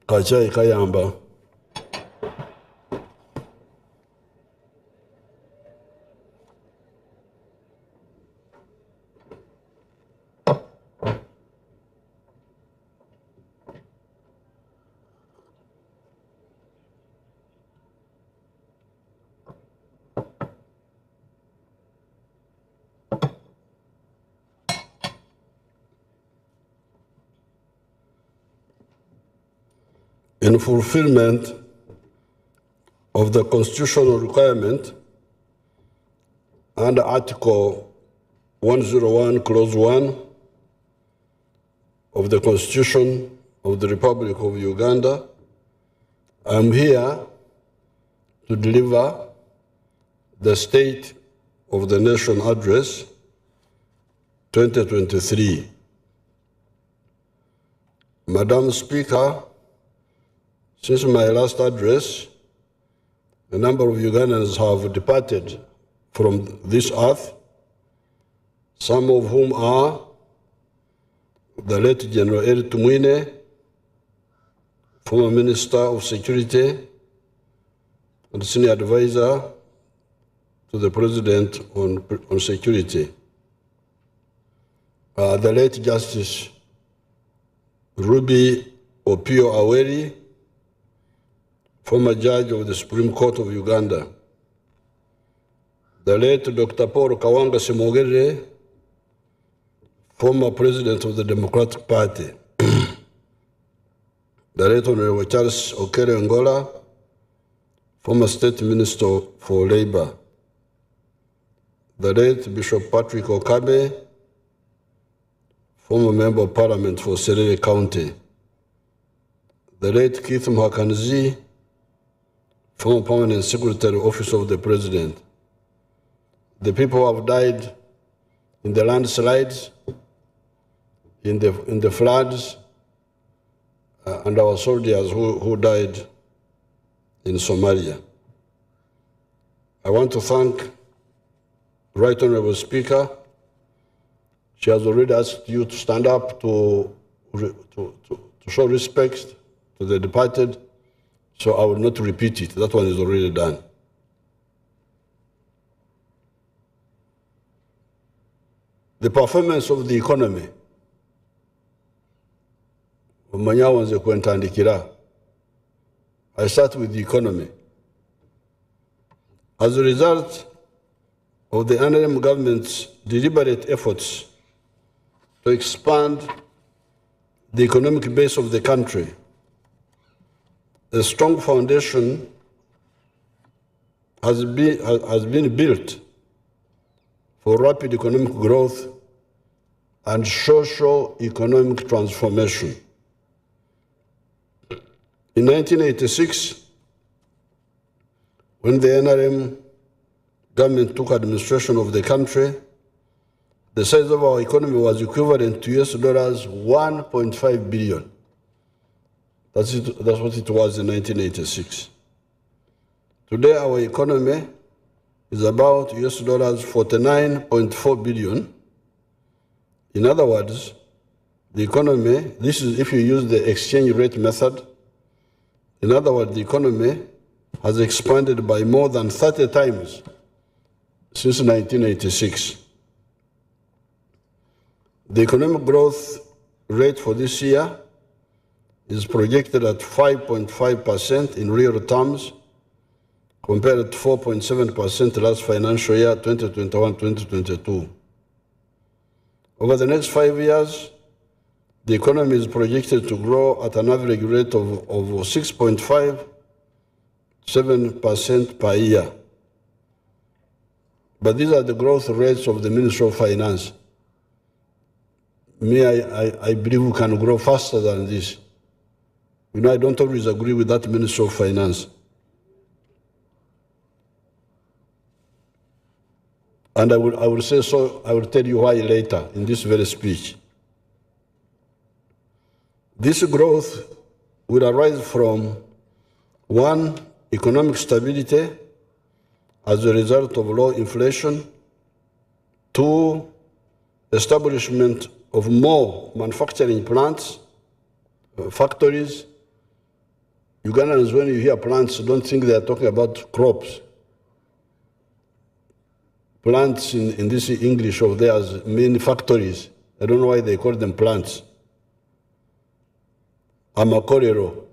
Kachai Kayamba. In fulfillment of the constitutional requirement under Article 101, Clause 1 of the Constitution of the Republic of Uganda, I am here to deliver the State of the Nation Address 2023. Madam Speaker, since my last address, a number of Ugandans have departed from this earth, some of whom are the late General Eri Tumwine, former Minister of Security and Senior Advisor to the President on Security, the late Justice Ruby Opio Aweri, former Judge of the Supreme Court of Uganda, the late Dr. Paul Kawanga Semogere, former President of the Democratic Party, the late Honorable Charles Okere Ngola, former State Minister for Labor, the late Bishop Patrick Okabe, former Member of Parliament for Serere County, the late Keith Mhakanzi, former Permanent Secretary, Office of the President, the people who have died in the landslides, in the floods, and our soldiers who died in Somalia. I want to thank Right Honorable Speaker. She has already asked you to stand up to show respect to the departed, so I will not repeat it. That one is already done. The performance of the economy. I start with the economy. As a result of the NRM government's deliberate efforts to expand the economic base of the country, a strong foundation has been built for rapid economic growth and socio-economic transformation. In 1986, when the NRM government took administration of the country, the size of our economy was equivalent to US dollars 1.5 billion. That's what it was in 1986. Today, our economy is about US dollars 49.4 billion. In other words, the economy, this is if you use the exchange rate method, in other words, the economy has expanded by more than 30 times since 1986. The economic growth rate for this year is projected at 5.5% in real terms, compared to 4.7% last financial year, 2021-2022. Over the next 5 years, the economy is projected to grow at an average rate of 6.57% per year. But these are the growth rates of the Ministry of Finance. I believe we can grow faster than this. You know, I don't always agree with that Ministry of Finance. And I will say so, I will tell you why later in this very speech. This growth will arise from, one, economic stability as a result of low inflation, two, establishment of more manufacturing plants, factories, Ugandans, when you hear plants, don't think they are talking about crops. Plants in this English of theirs mean factories. I don't know why they call them plants. Amakorero.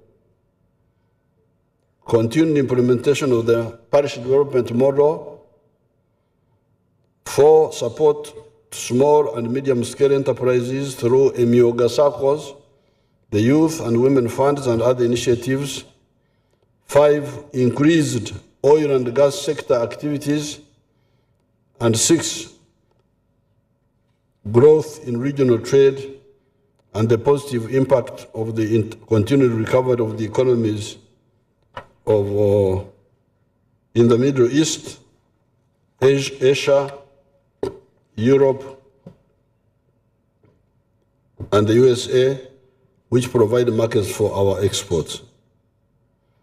Continued implementation of the parish development model. 4, support small and medium-scale enterprises through Emyoga circles, the youth and women funds and other initiatives. 5, increased oil and gas sector activities. And 6, growth in regional trade and the positive impact of the continued recovery of the economies of in the Middle East, Asia, Europe, and the USA, which provide markets for our exports.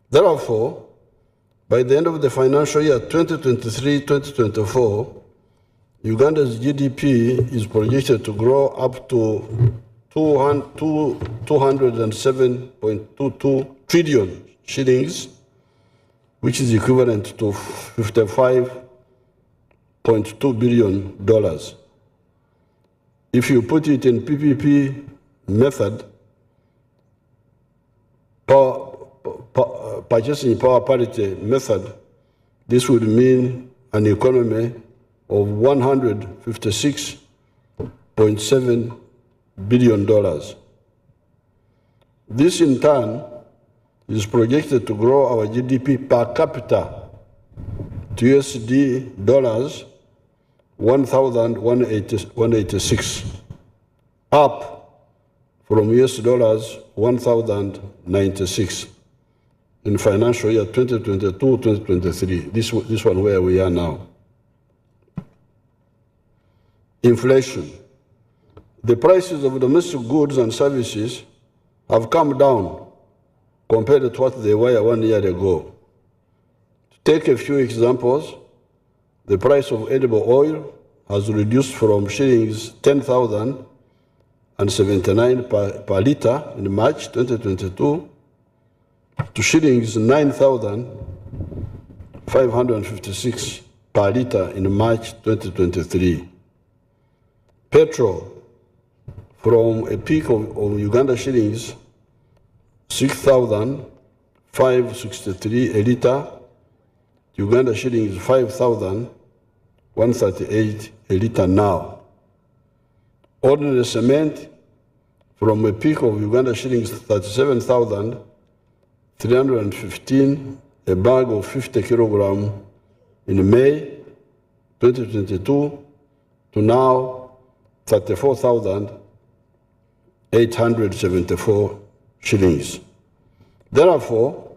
Therefore, by the end of the financial year 2023-2024, Uganda's GDP is projected to grow up to 207.22 trillion shillings, which is equivalent to $55.2 billion. If you put it in PPP method, purchasing power parity method, this would mean an economy of $156.7 billion. This in turn is projected to grow our GDP per capita to USD dollars 1,186, up from US dollars 1,096 in financial year 2022-2023, this one where we are now. Inflation. The prices of domestic goods and services have come down compared to what they were 1 year ago. To take a few examples, the price of edible oil has reduced from shillings 10,079 per litre in March 2022 to shillings 9,556 per litre in March 2023. Petrol, from a peak of Uganda shillings 6,563 a litre, Uganda shillings 5,138 a litre now. Ordinary cement, from a peak of Uganda shillings 37,315 a bag of 50 kilogram in May 2022 to now 34,874 shillings. Therefore,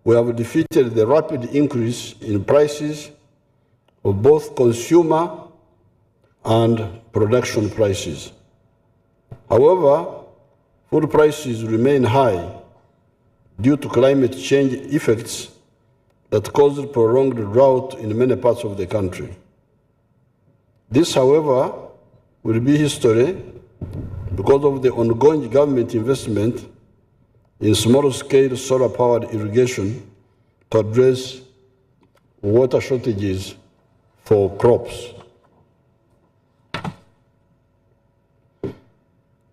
we have defeated the rapid increase in prices of both consumer and production prices. However, food prices remain high due to climate change effects that caused prolonged drought in many parts of the country. This, however, will be history because of the ongoing government investment in small-scale solar-powered irrigation to address water shortages for crops.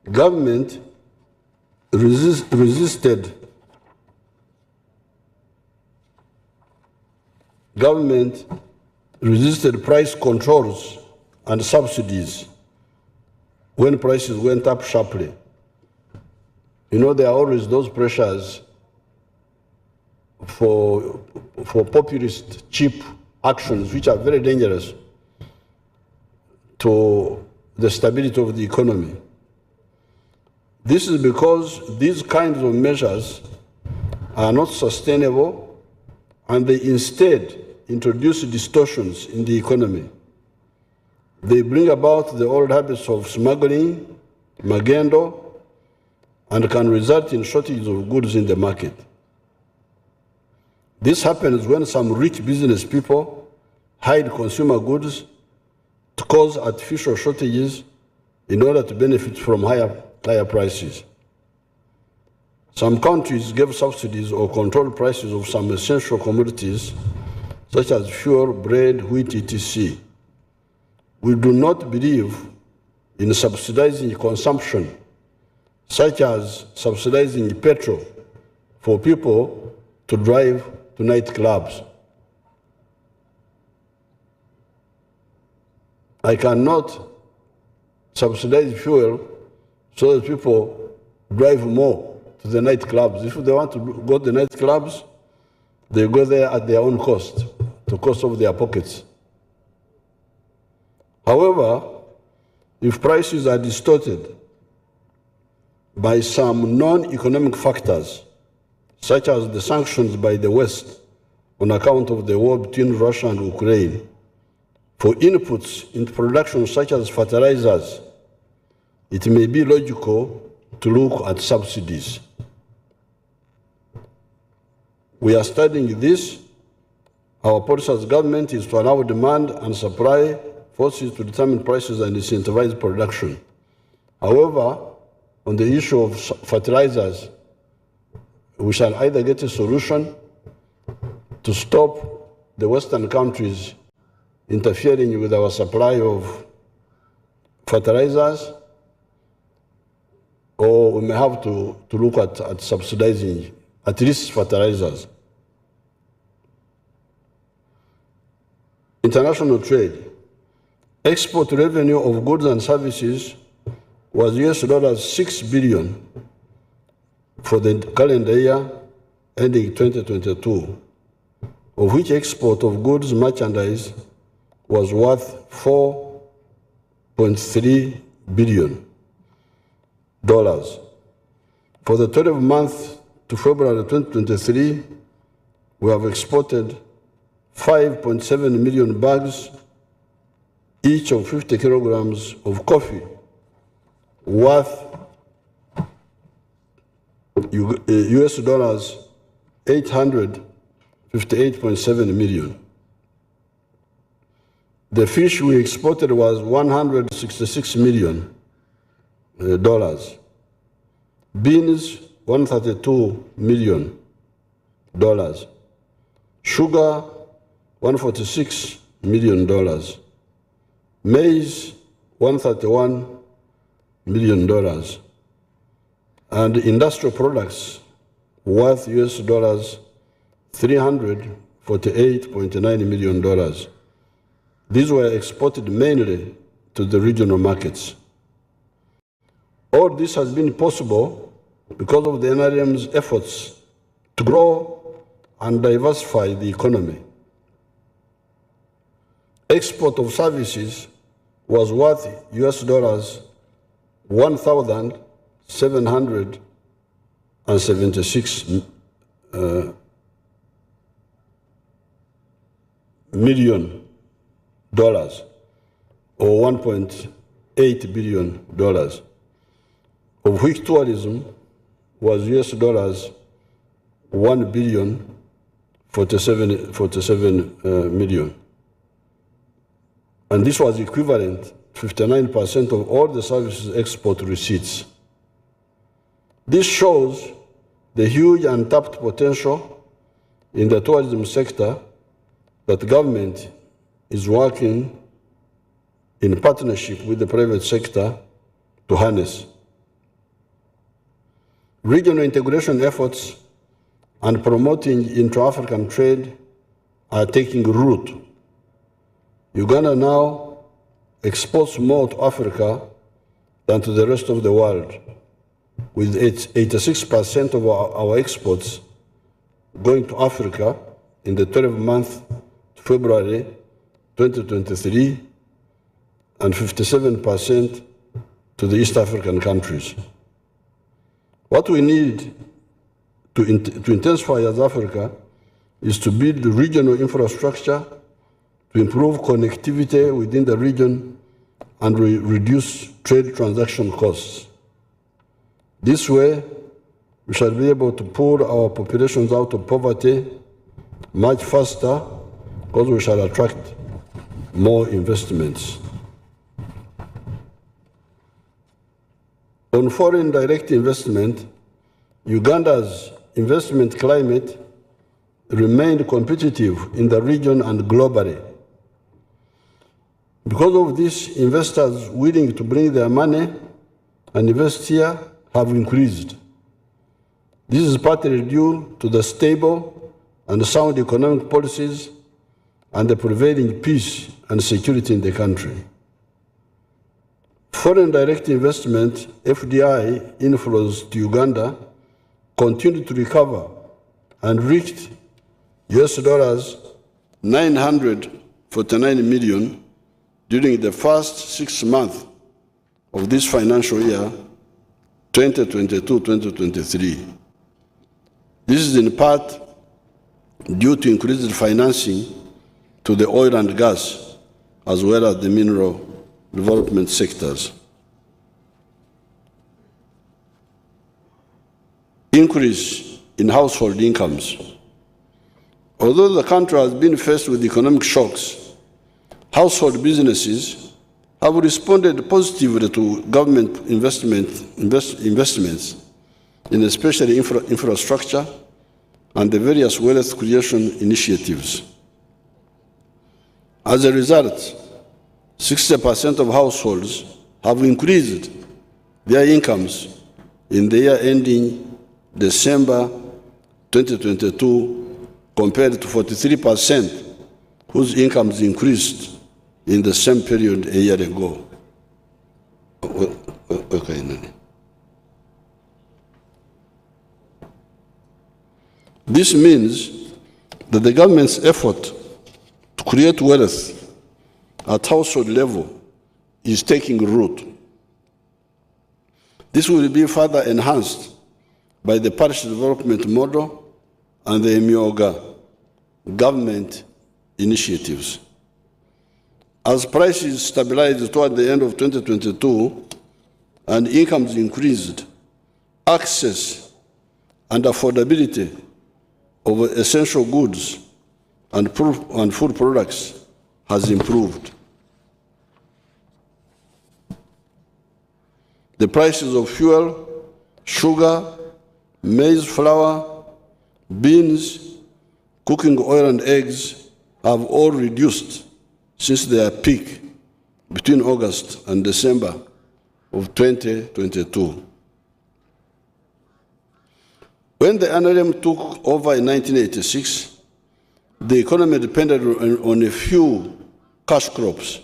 Government resisted price controls and subsidies when prices went up sharply. You know, there are always those pressures for populist, cheap actions which are very dangerous to the stability of the economy. This is because these kinds of measures are not sustainable and they instead introduce distortions in the economy. They bring about the old habits of smuggling, magendo, and can result in shortages of goods in the market. This happens when some rich business people hide consumer goods to cause artificial shortages in order to benefit from higher prices. Some countries gave subsidies or controlled prices of some essential commodities, such as fuel, bread, wheat, etc. We do not believe in subsidizing consumption, such as subsidizing petrol for people to drive to nightclubs. I cannot subsidize fuel so that people drive more to the nightclubs. If they want to go to the nightclubs, they go there at their own cost, the cost of their pockets. However, if prices are distorted by some non-economic factors, such as the sanctions by the West on account of the war between Russia and Ukraine, for inputs into production such as fertilizers, it may be logical to look at subsidies. We are studying this. Our policy as government is to allow demand and supply forces to determine prices and incentivize production. However, on the issue of fertilizers, we shall either get a solution to stop the Western countries interfering with our supply of fertilizers, or we may have to look at subsidizing at least fertilizers. International trade. Export revenue of goods and services was $6 billion for the calendar year ending 2022, of which export of goods merchandise was worth $4.3 billion. For the 12 months to February 2023, we have exported 5.7 million bags, each of 50 kilograms of coffee, worth US dollars 858.7 million. The fish we exported was $166 million. Beans, $132 million. Sugar, $146 million. Maize, $131 million. And industrial products worth US dollars $348.9 million. These were exported mainly to the regional markets. All this has been possible because of the NRM's efforts to grow and diversify the economy. Export of services was worth US dollars 1,776 million dollars, or $1.8 billion, of which tourism was US dollars 1,047 million. And this was equivalent to 59% of all the services export receipts. This shows the huge untapped potential in the tourism sector that the government is working in partnership with the private sector to harness. Regional integration efforts and promoting intra-African trade are taking root. Uganda now exports more to Africa than to the rest of the world, with 86% of our exports going to Africa in the 12 months to February 2023, and 57% to the East African countries. What we need to intensify as Africa is to build the regional infrastructure to improve connectivity within the region and reduce trade transaction costs. This way, we shall be able to pull our populations out of poverty much faster, because we shall attract more investments. On foreign direct investment, Uganda's investment climate remained competitive in the region and globally. Because of this, investors willing to bring their money and invest here have increased. This is partly due to the stable and sound economic policies and the prevailing peace and security in the country. Foreign direct investment, FDI, inflows to Uganda continued to recover and reached US$ 949 million during the first 6 months of this financial year, 2022-2023. This is in part due to increased financing to the oil and gas, as well as the mineral development sectors. Increase in household incomes. Although the country has been faced with economic shocks, household businesses have responded positively to government investments in especially infrastructure and the various wealth creation initiatives. As a result, 60% of households have increased their incomes in the year ending December 2022 compared to 43% whose incomes increased in the same period a year ago. This means that the government's effort to create wealth at household level is taking root. This will be further enhanced by the parish development model and the Emyoga government initiatives. As prices stabilized toward the end of 2022 and incomes increased, access and affordability of essential goods and food products has improved. The prices of fuel, sugar, maize flour, beans, cooking oil and eggs have all reduced since their peak between August and December of 2022. When the NRM took over in 1986, the economy depended on a few cash crops,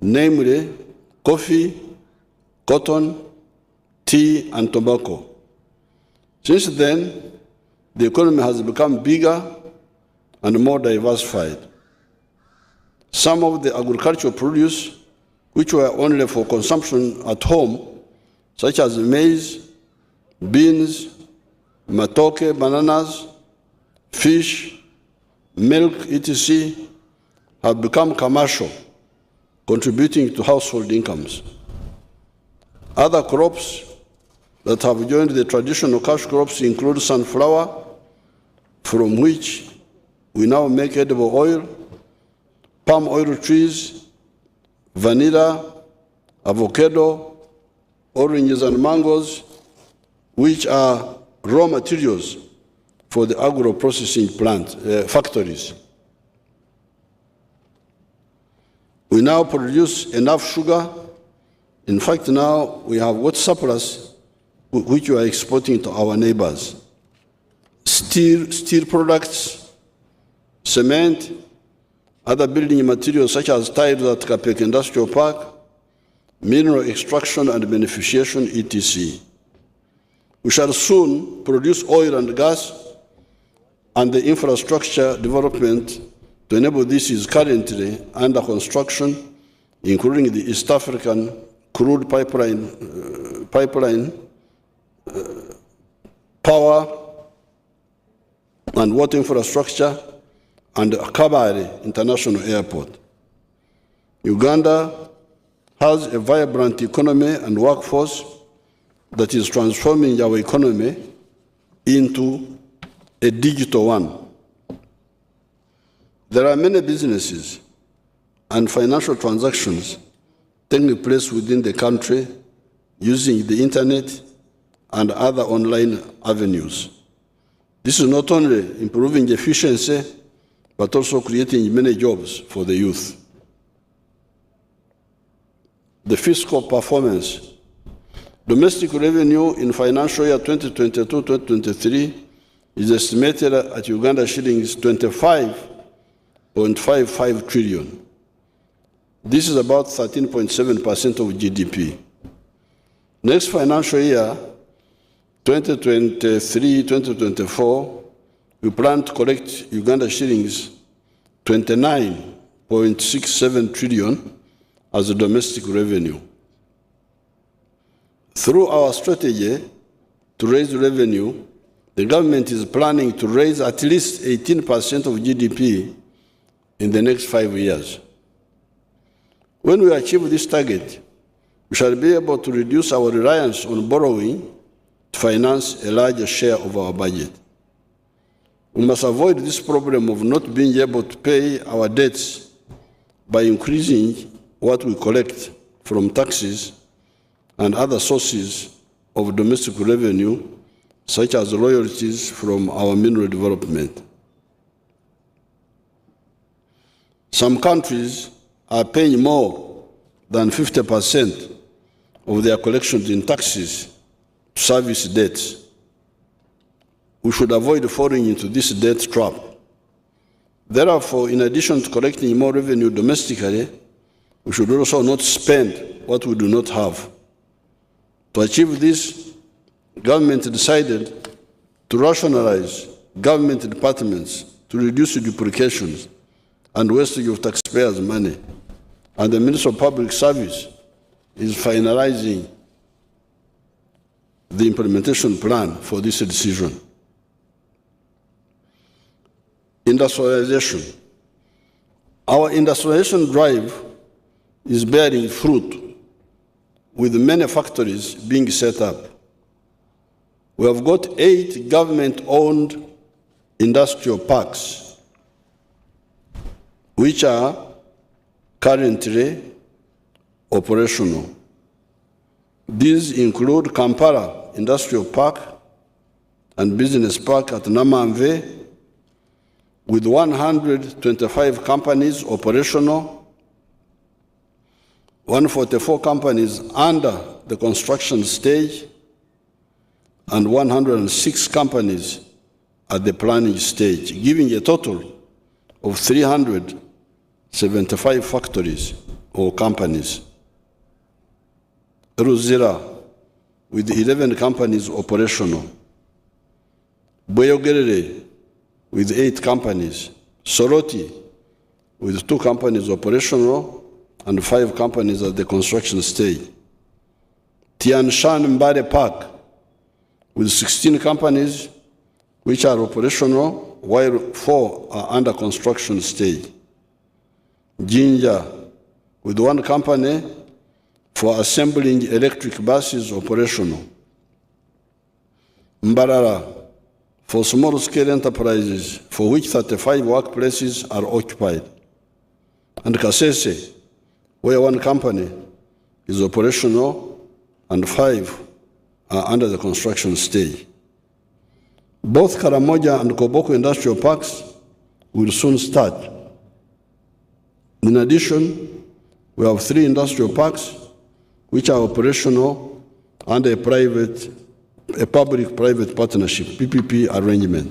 namely coffee, cotton, tea, and tobacco. Since then, the economy has become bigger and more diversified. Some of the agricultural produce, which were only for consumption at home, such as maize, beans, matoke, bananas, fish, milk, etc., have become commercial, contributing to household incomes. Other crops that have joined the traditional cash crops include sunflower, from which we now make edible oil, palm oil trees, vanilla, avocado, oranges and mangoes, which are raw materials for the agro-processing factories. We now produce enough sugar. In fact, now we have what surplus which we are exporting to our neighbors. Steel products, cement, other building materials such as tiles at Kapek Industrial Park, mineral extraction and beneficiation, etc. We shall soon produce oil and gas, and the infrastructure development to enable this is currently under construction, including the East African crude pipeline, power and water infrastructure, and Kabale International Airport. Uganda has a vibrant economy and workforce that is transforming our economy into a digital one. There are many businesses and financial transactions taking place within the country using the internet and other online avenues. This is not only improving efficiency, but also creating many jobs for the youth. The fiscal performance. Domestic revenue in financial year 2022-2023 is estimated at Uganda shillings 25.55 trillion. This is about 13.7% of GDP. Next financial year, 2023-2024, we plan to collect Uganda shillings 29.67 trillion as a domestic revenue. Through our strategy to raise revenue, the government is planning to raise at least 18% of GDP in the next 5 years. When we achieve this target, we shall be able to reduce our reliance on borrowing to finance a larger share of our budget. We must avoid this problem of not being able to pay our debts by increasing what we collect from taxes and other sources of domestic revenue, such as royalties from our mineral development. Some countries are paying more than 50% of their collections in taxes to service debts. We should avoid falling into this debt trap. Therefore, in addition to collecting more revenue domestically, we should also not spend what we do not have. To achieve this, the government decided to rationalize government departments to reduce duplications and wastage of taxpayers' money. And the Minister of Public Service is finalizing the implementation plan for this decision. Industrialization. Our industrialization drive is bearing fruit, with many factories being set up. We have got 8 government-owned industrial parks, which are currently operational. These include Kampala Industrial Park and Business Park at Namanve, with 125 companies operational, 144 companies under the construction stage, and 106 companies at the planning stage, giving a total of 375 factories or companies. Ruzira, with 11 companies operational. Boyogerere, with 8 companies. Soroti, with 2 companies operational and 5 companies at the construction stage. Tianshan Mbare Park, with 16 companies which are operational, while 4 are under construction stage. Jinja, with 1 company for assembling electric buses operational. Mbarara, for small-scale enterprises, for which 35 workplaces are occupied. And Kasese, where 1 company is operational and 5 are under the construction stage. Both Karamoja and Koboko industrial parks will soon start. In addition, we have 3 industrial parks which are operational under a public-private partnership, PPP arrangement.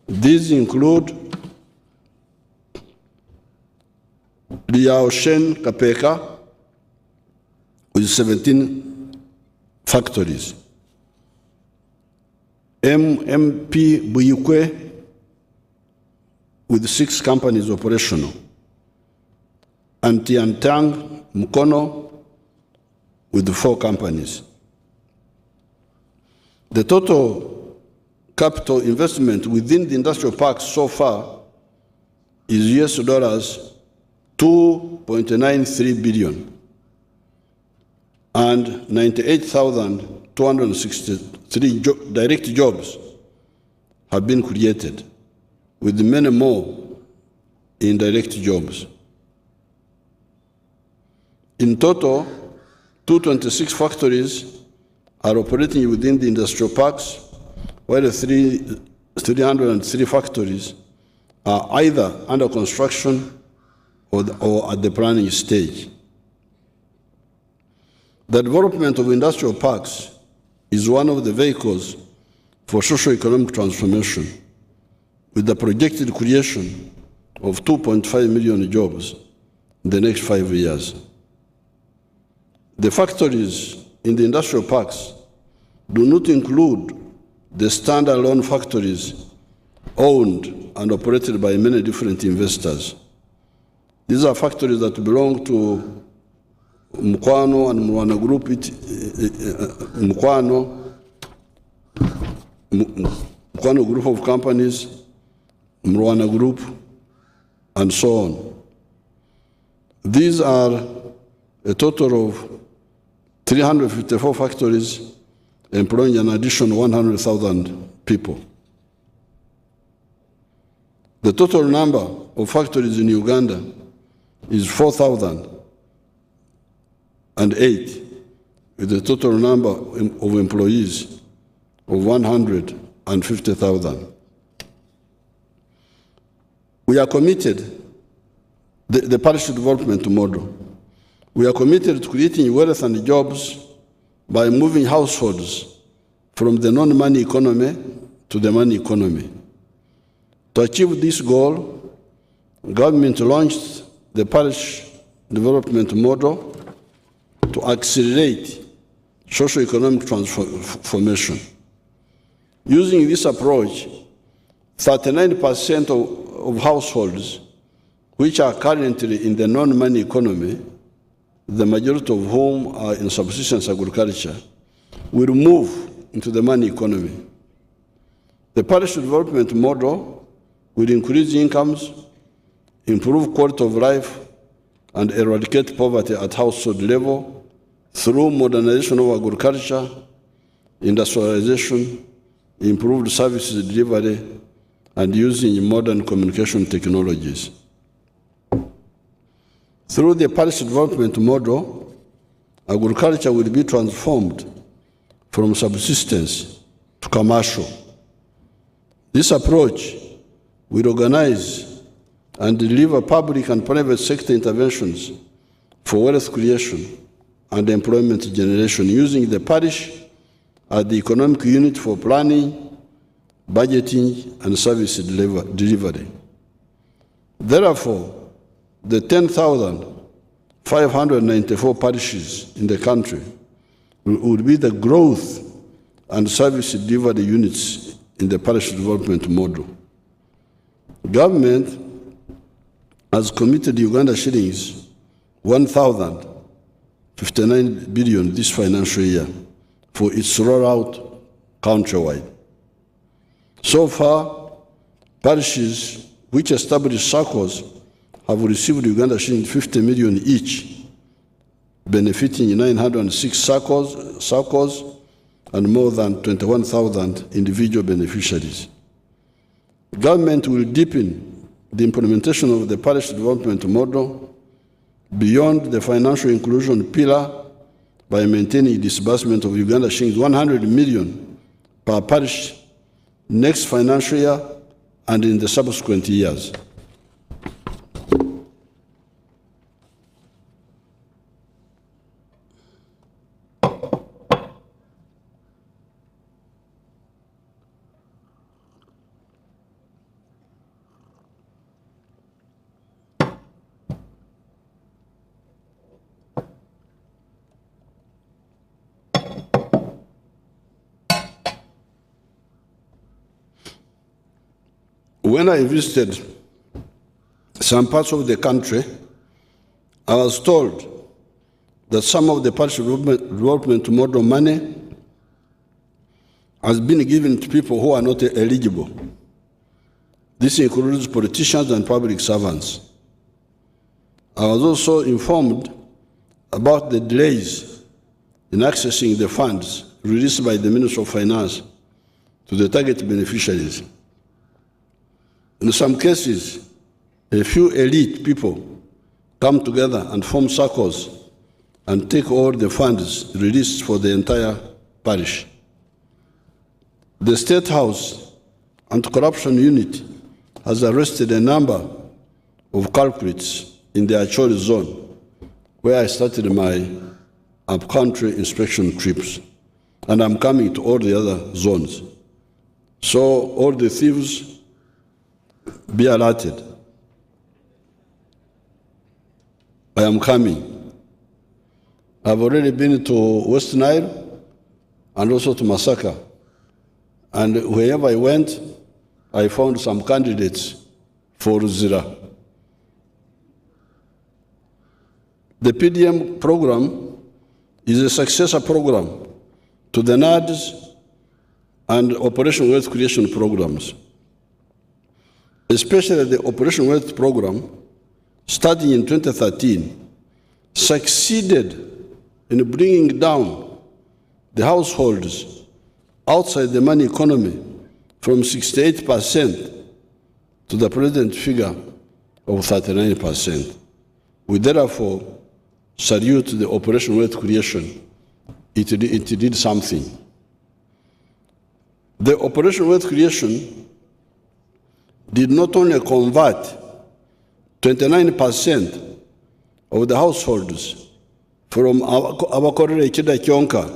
These include Liaoshen Kapeka, with 17 factories. MMP Buyukwe, with 6 companies operational. And Tiantang Mukono, with 4 companies. The total capital investment within the industrial parks so far is US $2.93 billion, and 98,263 direct jobs have been created, with many more indirect jobs. In total, 226 factories are operating within the industrial parks, while 303 factories are either under construction or at the planning stage. The development of industrial parks is one of the vehicles for socio-economic transformation, with the projected creation of 2.5 million jobs in the next 5 years. The factories in the industrial parks do not include the standalone factories owned and operated by many different investors. These are factories that belong to Mukwano and Mwana Group, Mukwano Group of Companies, Mwana Group, and so on. These are a total of 354 factories employing an additional 100,000 people. The total number of factories in Uganda is 4,008, with a total number of employees of 150,000. We are committed, the parish development model, we are committed to creating wealth and jobs by moving households from the non-money economy to the money economy. To achieve this goal, government launched the parish development model to accelerate socio-economic transformation. Using this approach, 39% of households which are currently in the non-money economy, the majority of whom are in subsistence agriculture, will move into the money economy. The parish development model will increase incomes, improve quality of life, and eradicate poverty at household level through modernization of agriculture, industrialization, improved services delivery, and using modern communication technologies. Through the parish development model, agriculture will be transformed from subsistence to commercial. This approach will organize and deliver public and private sector interventions for wealth creation and employment generation, using the parish as the economic unit for planning, budgeting, and service delivery. Therefore, the 10,594 parishes in the country will be the growth and service delivery units in the parish development model. Government has committed Uganda shillings 1,059 billion this financial year for its rollout countrywide. So far, parishes which established circles have received Uganda shillings 50 million each, benefiting 906 circles and more than 21,000 individual beneficiaries. Government will deepen the implementation of the parish development model beyond the financial inclusion pillar by maintaining disbursement of Uganda shillings 100 million per parish next financial year and in the subsequent years. When I visited some parts of the country, I was told that some of the parish development model money has been given to people who are not eligible. This includes politicians and public servants. I was also informed about the delays in accessing the funds released by the Ministry of Finance to the target beneficiaries. In some cases, a few elite people come together and form circles and take all the funds released for the entire Parish. The State House Anti-Corruption Unit has arrested a number of culprits in the Acholi zone, where I started my up-country inspection trips, and I'm coming to all the other zones. So all the thieves, be alerted. I am coming. I've already been to West Nile and also to Masaka. And wherever I went, I found some candidates for Zira. The PDM program is a successor program to the NADS and Operation Wealth Creation programs. Especially the Operation Wealth program, starting in 2013, succeeded in bringing down the households outside the money economy from 68% to the present figure of 39%. We therefore salute the Operation Wealth Creation. It did something. The Operation Wealth Creation did not only convert 29% of the households from abakorera ekida kyonka,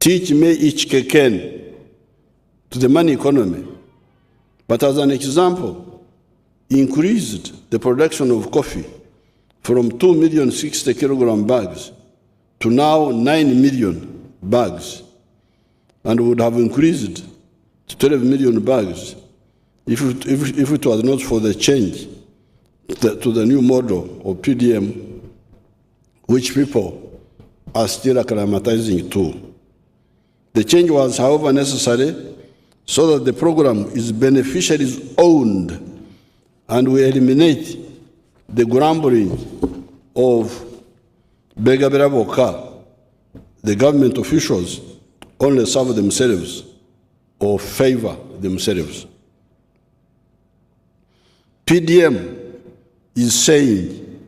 teach me each keken, to the money economy, but as an example, increased the production of coffee from 2,060,000 kilogram bags to now 9 million bags, and would have increased to 12 million bags if it was not for the change to the new model of PDM, which people are still acclimatizing to. The change was, however, necessary so that the program is beneficiaries owned and we eliminate the grumbling of Begabera Boka. The government officials only serve themselves or favor themselves. PDM is saying,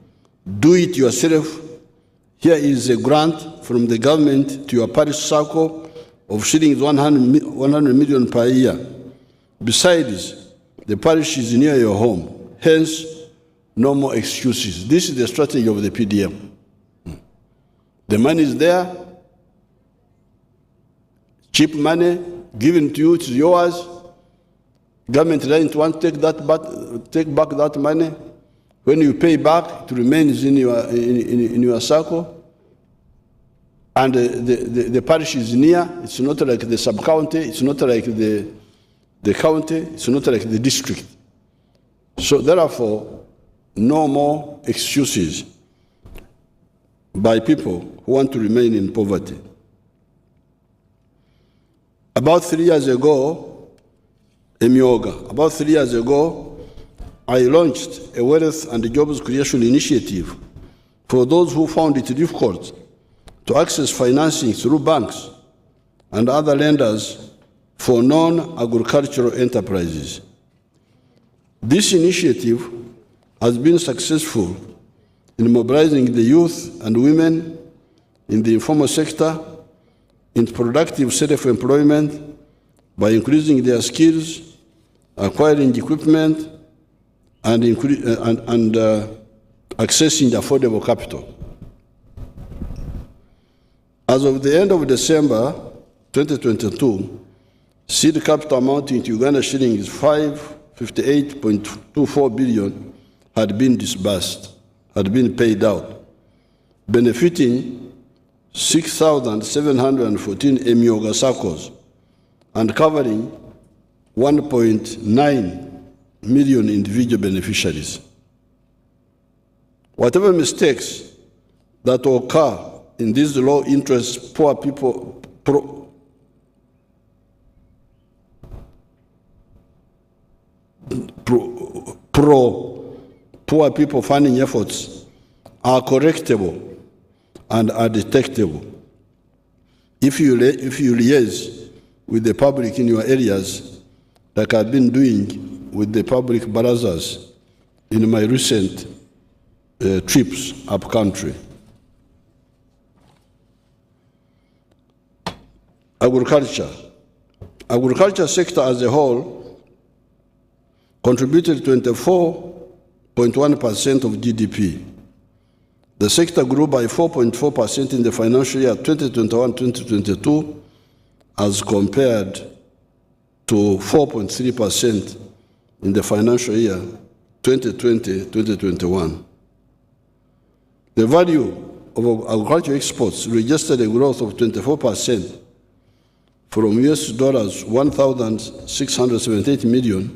do it yourself. Here is a grant from the government to your parish circle of shillings 100 million per year. Besides, the parish is near your home. Hence, no more excuses. This is the strategy of the PDM. The money is there, cheap money, given to you, it's yours. Government doesn't want to take back that money. When you pay back, it remains in your circle. And the parish is near. It's not like the sub-county. It's not like the county. It's not like the district. So therefore, no more excuses by people who want to remain in poverty. About 3 years ago, I launched a wealth and jobs creation initiative for those who found it difficult to access financing through banks and other lenders for non-agricultural enterprises. This initiative has been successful in mobilizing the youth and women in the informal sector in productive self-employment by increasing their skills, acquiring equipment, and accessing affordable capital. As of the end of December 2022, seed capital amounting to Uganda shillings 558.24 billion had been disbursed, had been paid out, benefiting 6,714 Emyoga circles and covering 1.9 million individual beneficiaries. Whatever mistakes that occur in these low-interest poor people poor people funding efforts are correctable and are detectable. If you liaise with the public in your areas, like I've been doing with the public barazas in my recent trips up country. Agriculture. Agriculture sector as a whole contributed 24.1% of GDP. The sector grew by 4.4% in the financial year 2021-2022 as compared to 4.3% in the financial year 2020-2021. The value of agricultural exports registered a growth of 24% from US dollars 1,678 million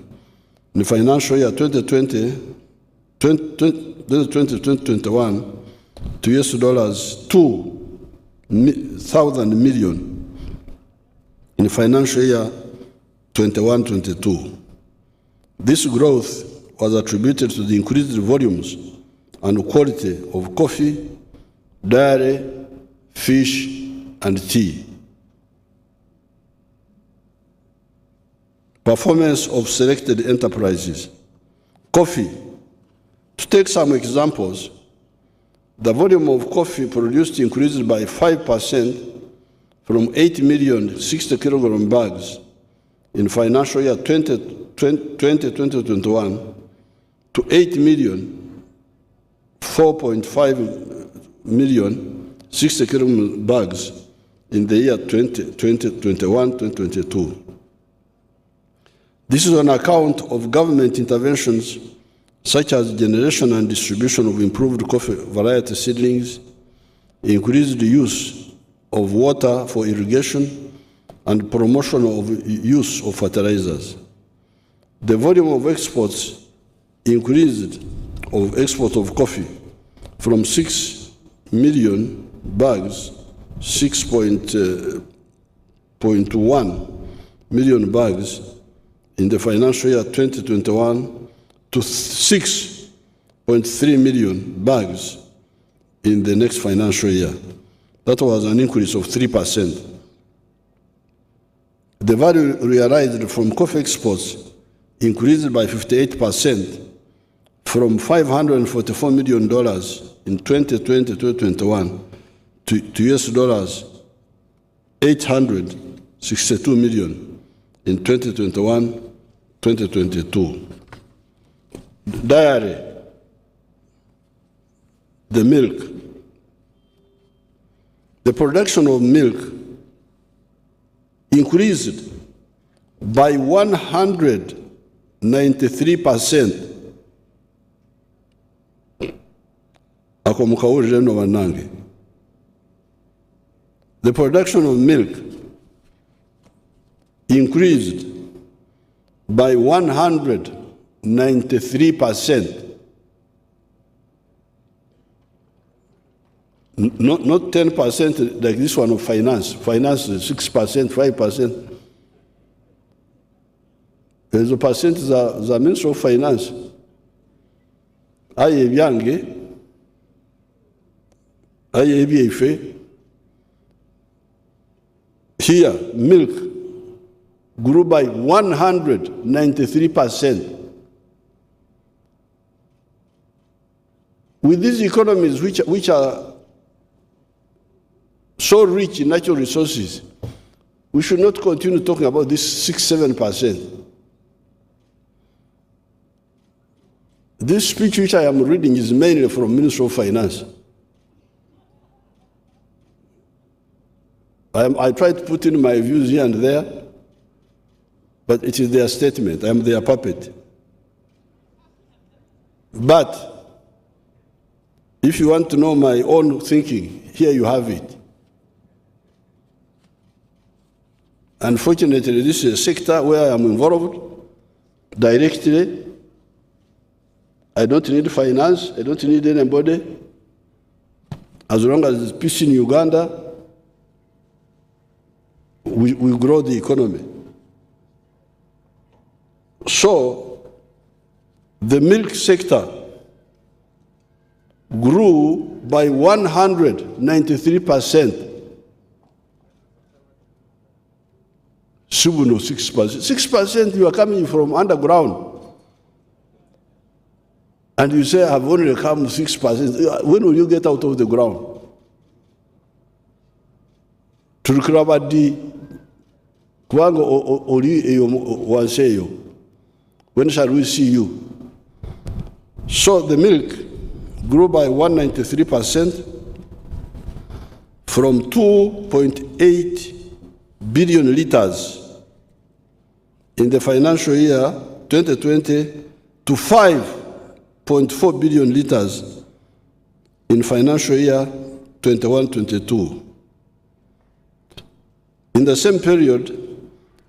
in the financial year 2020-2021 to US dollars 2,000 million in the financial year 21-22. This growth was attributed to the increased volumes and quality of coffee, dairy, fish, and tea. Performance of selected enterprises. Coffee. To take some examples, the volume of coffee produced increased by 5% from 8 million 60 kilogram bags in financial year 2020-2021 to 8 million 4.5 million 60 kilogram bags in the year 2021-2022. This is on account of government interventions such as generation and distribution of improved coffee variety seedlings, increased use of water for irrigation, and promotion of use of fertilizers. The volume of exports increased of export of coffee from 6 million bags, 6.1 million bags in the financial year 2021 to 6.3 million bags in the next financial year. That was an increase of 3%. The value realized from coffee exports increased by 58% from $544 million in 2020-2021 to US dollars 862 million in 2021-2022. Dairy, the milk. The production of milk increased by 193%. The production of milk increased by 193%. Not 10% like this one of finance. Finance is 6%, 5%. There's a percentage that Ministry of Finance. Aye Biange, aye Bife. Here, milk grew by 193%. With these economies which are so rich in natural resources, we should not continue talking about this 6-7%. This speech which I am reading is mainly from Minister of Finance. I try to put in my views here and there, but it is their statement. I am their puppet. But if you want to know my own thinking, here you have it. Unfortunately, this is a sector where I am involved directly. I don't need finance. I don't need anybody. As long as there's peace in Uganda, we grow the economy. So, the milk sector grew by 193%. 6%. 6% you are coming from underground. And you say, I've only come 6%. When will you get out of the ground? Turkrabadi, Kubanga oli eyo wansi eyo. When shall we see you? So the milk grew by 193% from 2.8 billion liters in the financial year 2020 to 5.4 billion liters in financial year 21-22. In the same period,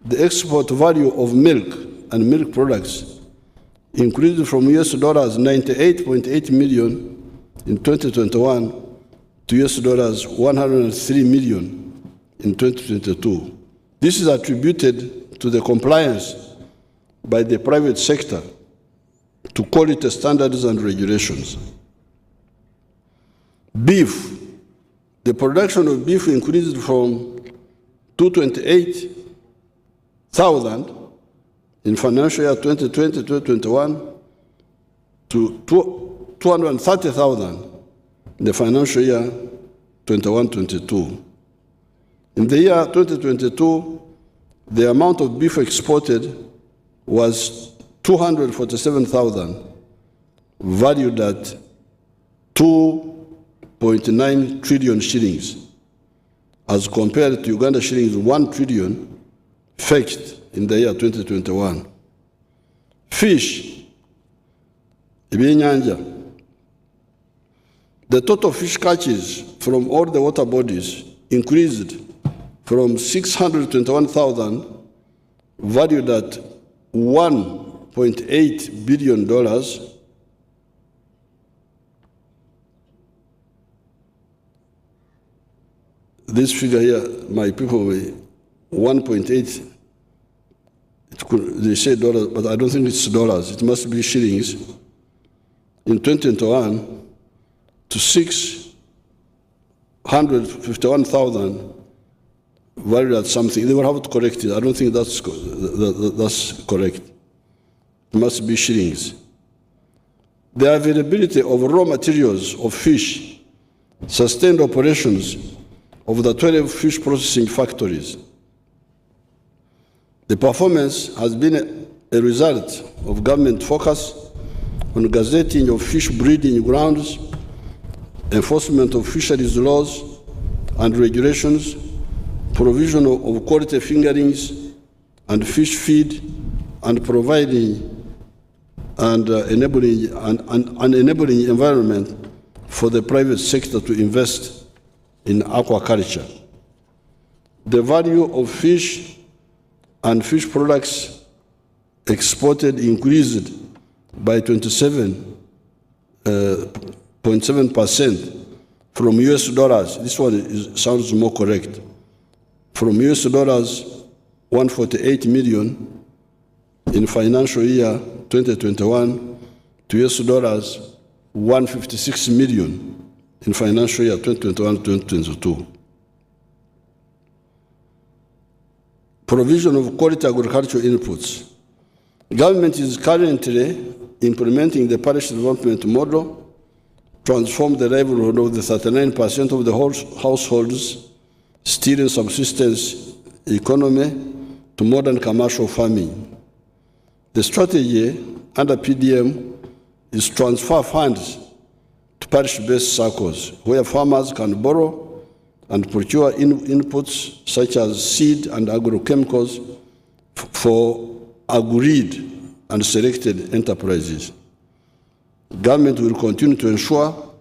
the export value of milk and milk products increased from US dollars 98.8 million in 2021 to US dollars 103 million in 2022. This is attributed to the compliance by the private sector to quality standards and regulations. Beef. The production of beef increased from 228,000 in financial year 2020-2021 to 230,000 in the financial year 21-22. In the year 2022, the amount of beef exported was 247,000, valued at 2.9 trillion shillings, as compared to Uganda shillings 1 trillion fetched in the year 2021. Fish, ebyenyanja. The total fish catches from all the water bodies increased from 621,000, valued at $1.8 billion, this figure here, my people, 1.8, they say dollars, but I don't think it's dollars, it must be shillings, in 2021 to 651,000, valued at something. They will have to correct it. I don't think that's correct. It must be shillings. The availability of raw materials of fish sustained operations of the 12 fish processing factories. The performance has been a result of government focus on gazetting of fish breeding grounds, enforcement of fisheries laws and regulations, provision of quality fingerlings and fish feed, and providing and enabling an enabling environment for the private sector to invest in aquaculture. The value of fish and fish products exported increased by 27.7% from US dollars, this one sounds more correct, from US dollars 148 million in financial year 2021 to US dollars 156 million in financial year 2021-2022. Provision of quality agricultural inputs. Government is currently implementing the parish development model, transform the livelihood of the 39% of the households still in subsistence economy to modern commercial farming. The strategy under PDM is transfer funds to parish-based circles where farmers can borrow and procure inputs such as seed and agrochemicals for agreed and selected enterprises. Government will continue to ensure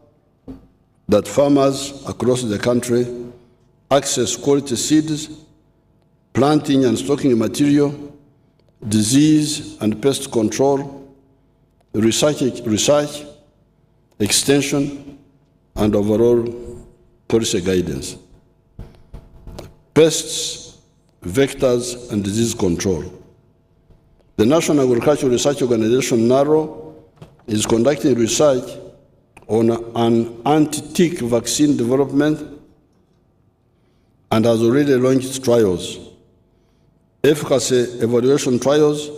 that farmers across the country access quality seeds, planting and stocking material, disease and pest control, research, extension, and overall policy guidance. Pests, vectors, and disease control. The National Agricultural Research Organization, NARO, is conducting research on an anti-tick vaccine development and has already launched trials. Efficacy evaluation trials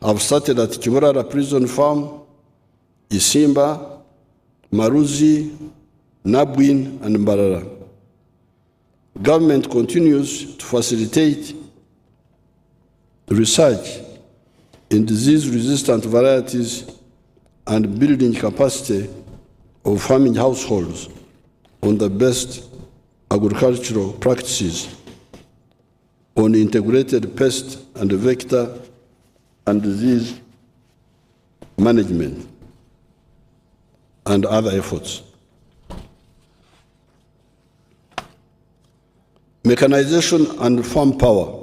have started at Kiborara Prison Farm, Isimba, Maruzi, Nabwin, and Mbarara. Government continues to facilitate research in disease-resistant varieties and building capacity of farming households on the best agricultural practices, on integrated pest and vector and disease management, and other efforts. Mechanization and farm power.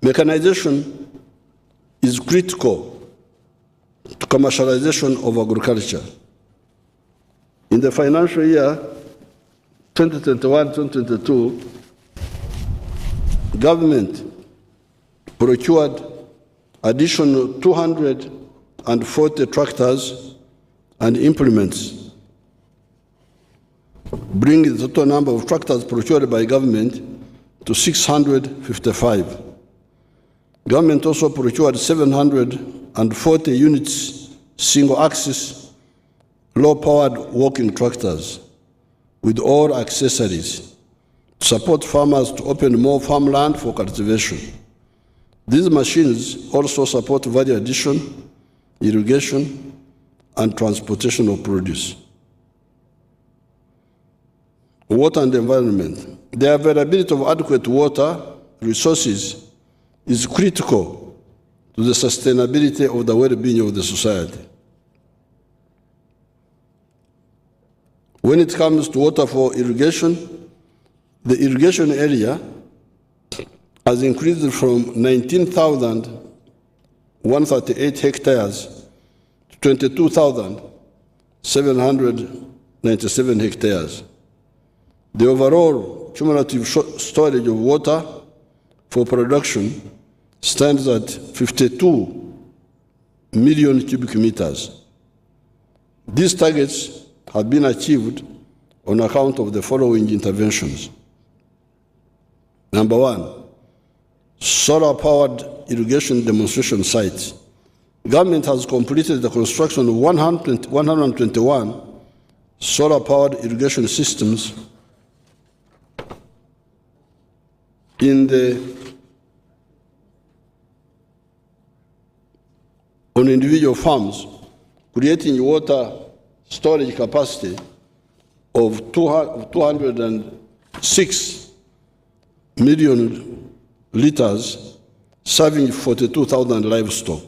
Mechanization is critical to commercialization of agriculture. In the financial year 2021-2022, government procured additional 240 tractors and implements, bringing the total number of tractors procured by government to 655. Government also procured 740 units single-axis, low-powered walking tractors with all accessories to support farmers to open more farmland for cultivation. These machines also support value addition, irrigation, and transportation of produce. Water and environment. The availability of adequate water resources is critical to the sustainability of the well-being of the society. When it comes to water for irrigation, the irrigation area has increased from 19,138 hectares to 22,797 hectares. The overall cumulative storage of water for production stands at 52 million cubic meters. These targets have been achieved on account of the following interventions. Number one, solar-powered irrigation demonstration sites. Government has completed the construction of 121 solar-powered irrigation systems on individual farms, creating water storage capacity of 206 million liters, serving 42,000 livestock.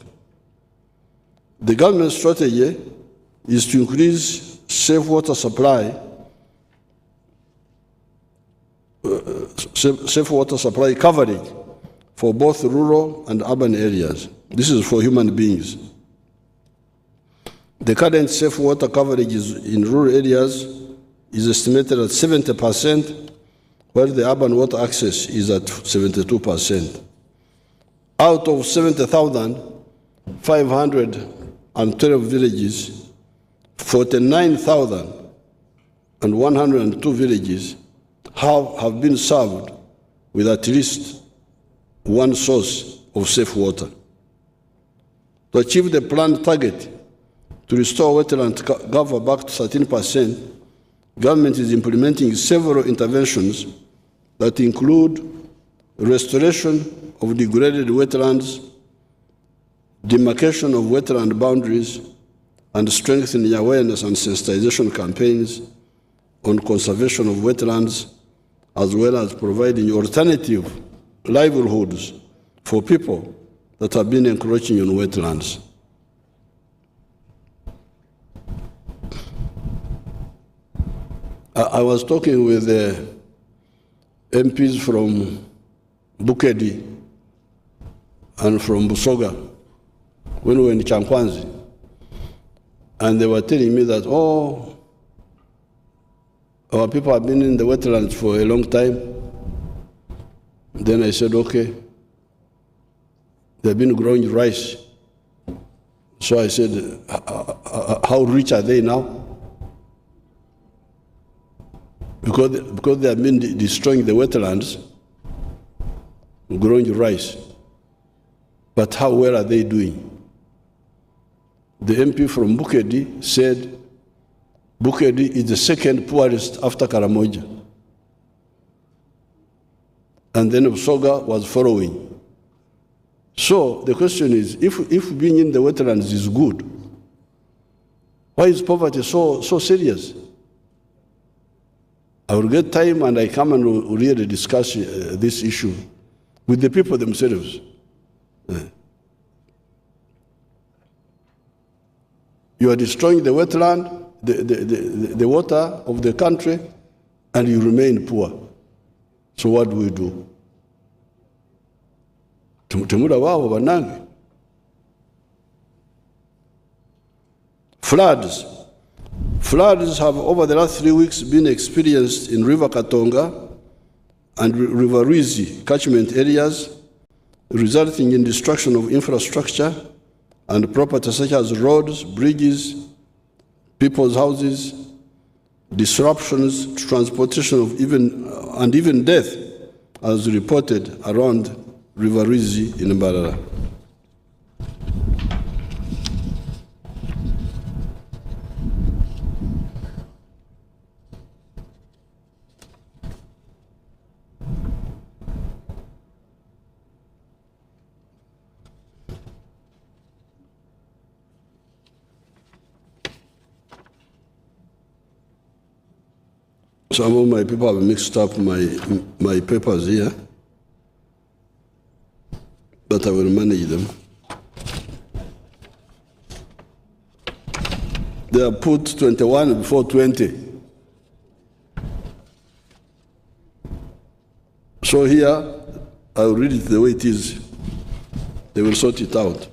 The government strategy is to increase safe water supply coverage for both rural and urban areas. This is for human beings. The current safe water coverage in rural areas is estimated at 70%, while the urban water access is at 72%. Out of 70,512 villages, 49,102 villages have been served with at least one source of safe water. To achieve the planned target to restore wetland cover back to 13%, government is implementing several interventions that include restoration of degraded wetlands, demarcation of wetland boundaries, and strengthening awareness and sensitization campaigns on conservation of wetlands, as well as providing alternative livelihoods for people that have been encroaching on wetlands. I was talking with the MPs from Bukedi and from Busoga when we were in Chankwanzi, and they were telling me that, oh, our people have been in the wetlands for a long time. Then I said, okay, they've been growing rice. So I said, how rich are they now? Because they have been destroying the wetlands, growing rice. But how well are they doing? The MP from Bukedi said Bukedi is the second poorest after Karamoja. And then Usoga was following. So the question is, if being in the wetlands is good, why is poverty so serious? I will get time and I come and will really discuss this issue with the people themselves. You are destroying the wetland, the water of the country, and you remain poor. So what do we do? Floods. Floods have over the last 3 weeks been experienced in River Katonga and River Ruizi catchment areas, resulting in destruction of infrastructure and property such as roads, bridges, people's houses, disruptions to transportation of even death, as reported around River Ruizi in Mbarara. Some of my people have mixed up my papers here, but I will manage them. They are put 21 before 20. So here, I will read it the way it is. They will sort it out.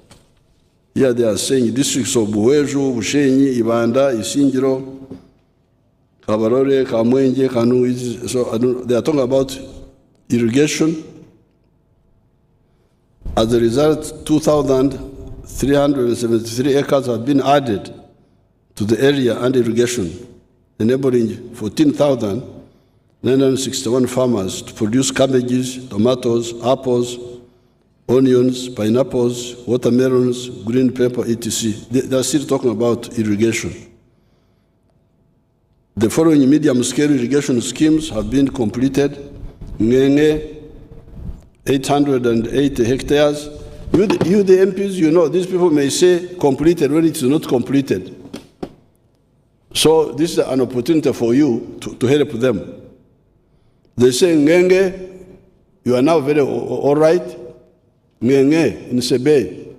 Here they are saying districts of Buweju, Bushenyi, Ibanda, Isingiro, Kabarore, Kamwenje, Kanu. So they are talking about irrigation. As a result, 2,373 acres have been added to the area under irrigation, enabling 14,961 farmers to produce cabbages, tomatoes, apples, onions, pineapples, watermelons, green pepper, etc. They are still talking about irrigation. The following medium-scale irrigation schemes have been completed. Ngenge, 880 hectares. You, the MPs, you know, these people may say completed when it is not completed. So this is an opportunity for you to help them. They say, Ngenge, you are now very all right. Ngenge, in Sebe,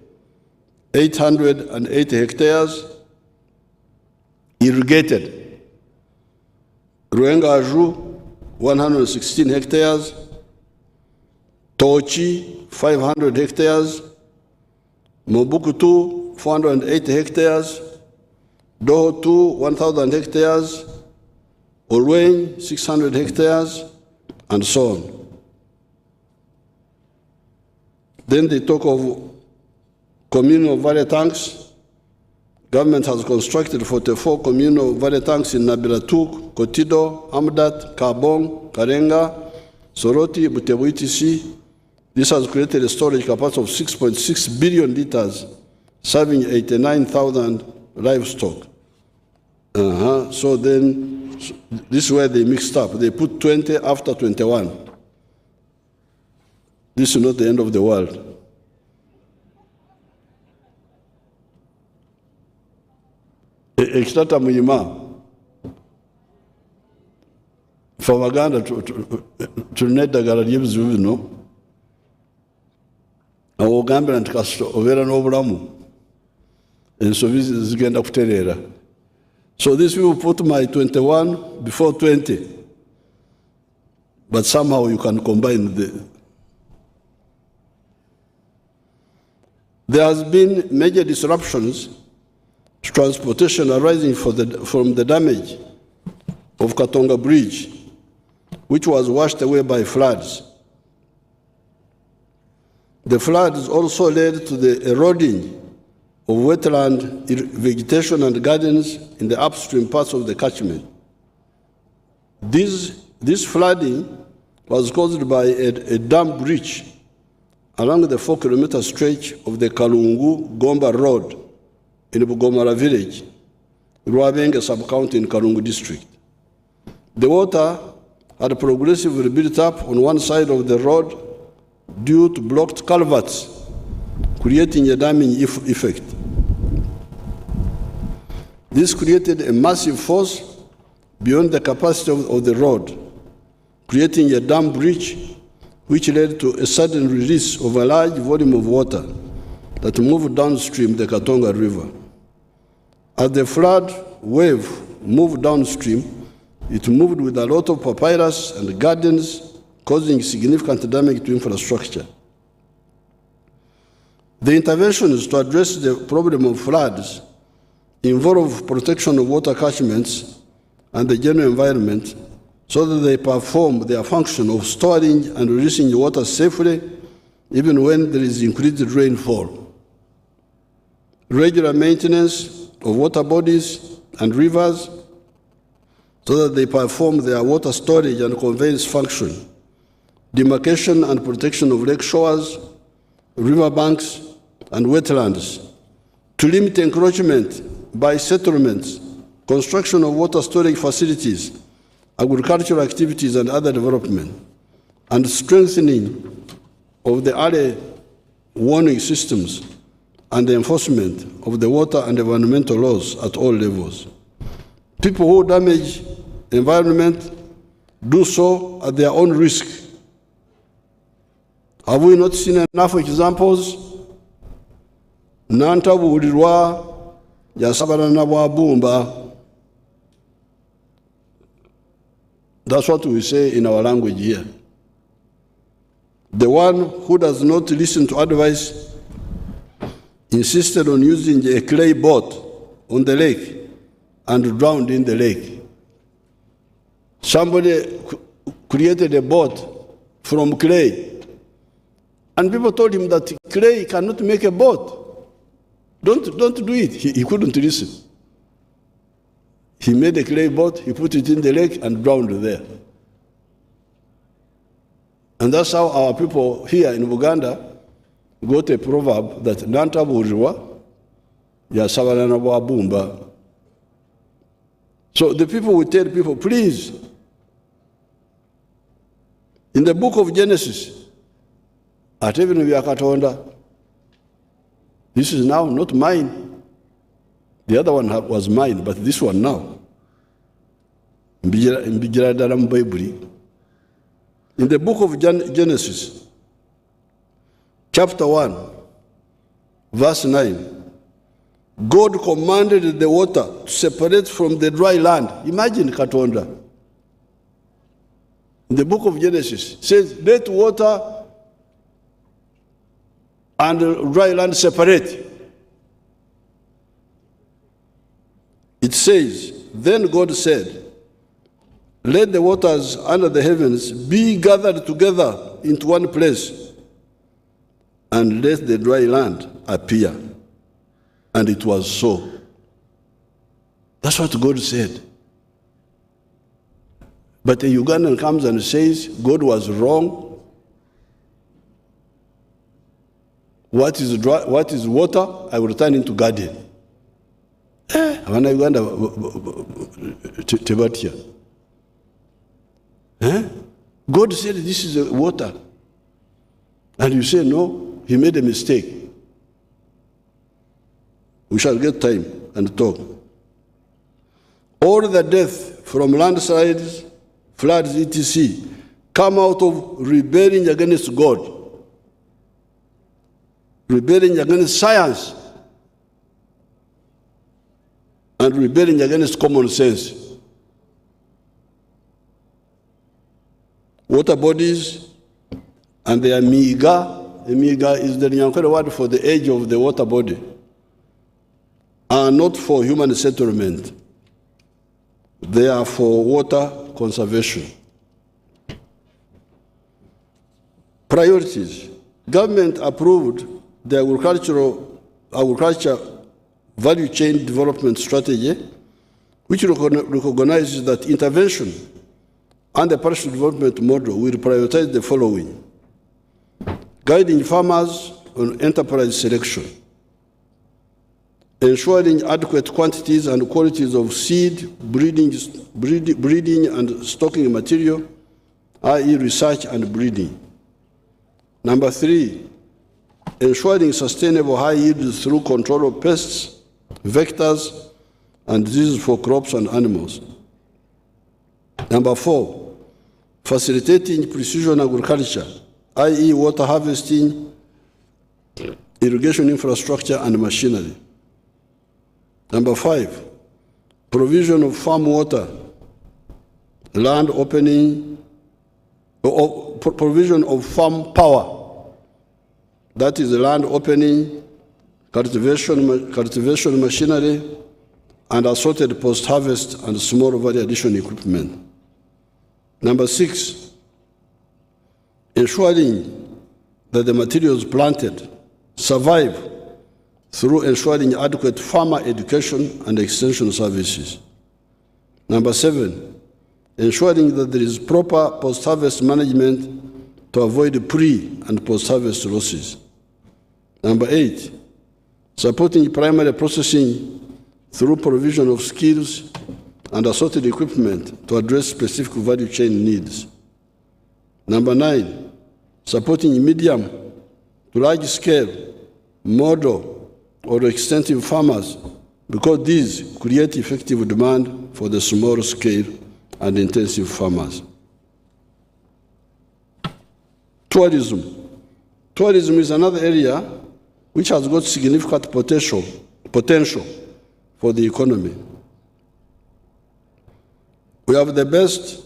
880 hectares, irrigated. Ruenga Aju, 116 hectares. Tochi, 500 hectares. Mobukutu, 480 hectares. Dohotu, 1,000 hectares. Olweny, 600 hectares, and so on. Then they talk of communal valley tanks. Government has constructed 44 communal valley tanks in Nabiratuk, Kotido, Amdat, Kabong, Karenga, Soroti, Butebu, etc. This has created a storage capacity of 6.6 billion liters, serving 89,000 livestock. So then, this is where they mixed up. They put 20 after 21. This is not the end of the world. Ekitata muyima. Famaganda tunedagala lyebizibu bino. Awogambira nti kasita obeera n'obulamu ensobi zigenda kutereera. So these people put my 21 before 20. But somehow you can combine the. There has been major disruptions to transportation arising from the damage of Katonga Bridge, which was washed away by floods. The floods also led to the eroding of wetland vegetation and gardens in the upstream parts of the catchment. This flooding was caused by a dam breach along the 4-kilometer stretch of the Kalungu-Gomba Road in Bugomara village, Ruabenge sub-county in Karungu district. The water had progressively built up on one side of the road due to blocked culverts, creating a damming effect. This created a massive force beyond the capacity of the road, creating a dam breach, which led to a sudden release of a large volume of water that moved downstream the Katonga River. As the flood wave moved downstream, it moved with a lot of papyrus and gardens, causing significant damage to infrastructure. The interventions to address the problem of floods involve protection of water catchments and the general environment so that they perform their function of storing and releasing water safely even when there is increased rainfall. Regular maintenance of water bodies and rivers so that they perform their water storage and conveyance function. Demarcation and protection of lake shores, riverbanks, and wetlands. To limit encroachment by settlements, construction of water storage facilities, agricultural activities, and other development, and strengthening of the early warning systems and the enforcement of the water and environmental laws at all levels. People who damage the environment do so at their own risk. Have we not seen enough examples? Nantabuulirwa yasabalana bwa bumba. That's what we say in our language here. The one who does not listen to advice insisted on using a clay boat on the lake and drowned in the lake. Somebody created a boat from clay, and people told him that clay cannot make a boat. Don't do it. He couldn't listen. He made a clay boat, he put it in the lake and drowned there. And that's how our people here in Uganda got a proverb that Nantabuurwa yasabalana bwa bumba. So the people will tell people, please, in the book of Genesis, ate bino bya Katonda, this is now not mine. The other one was mine, but this one now. In the book of Genesis, chapter 1, verse 9, God commanded the water to separate from the dry land. Imagine Katonda. In the book of Genesis, it says, let water and dry land separate. It says, then God said, let the waters under the heavens be gathered together into one place, and let the dry land appear. And it was so. That's what God said. But a Ugandan comes and says, God was wrong. What is water? I will turn into garden. Abana Uganda tebatia. God said this is water. And you say, no, he made a mistake. We shall get time and talk. All the death from landslides, floods, etc., come out of rebelling against God, rebelling against science, and rebelling against common sense. Water bodies and their emiga is the Nyankore word for the edge of the water body, are not for human settlement. They are for water conservation. Priorities. Government approved the agriculture value chain development strategy, which recognizes that intervention and the parish development model will prioritize the following: guiding farmers on enterprise selection, ensuring adequate quantities and qualities of seed, breeding and stocking material, i.e. research and breeding. Number 3, ensuring sustainable high yields through control of pests, vectors, and diseases for crops and animals. Number 4, facilitating precision agriculture, i.e. water harvesting, irrigation infrastructure, and machinery. Number 5, provision of farm water, land opening, provision of farm power, that is land opening, cultivation machinery, and assorted post-harvest and small value addition equipment. Number 6, ensuring that the materials planted survive through ensuring adequate farmer education and extension services. Number 7, ensuring that there is proper post-harvest management to avoid pre- and post-harvest losses. Number 8, supporting primary processing through provision of skills and assorted equipment to address specific value chain needs. Number 9, supporting medium to large-scale, model, or extensive farmers, because these create effective demand for the small-scale and intensive farmers. Tourism. Tourism is another area which has got significant potential for the economy. We have the best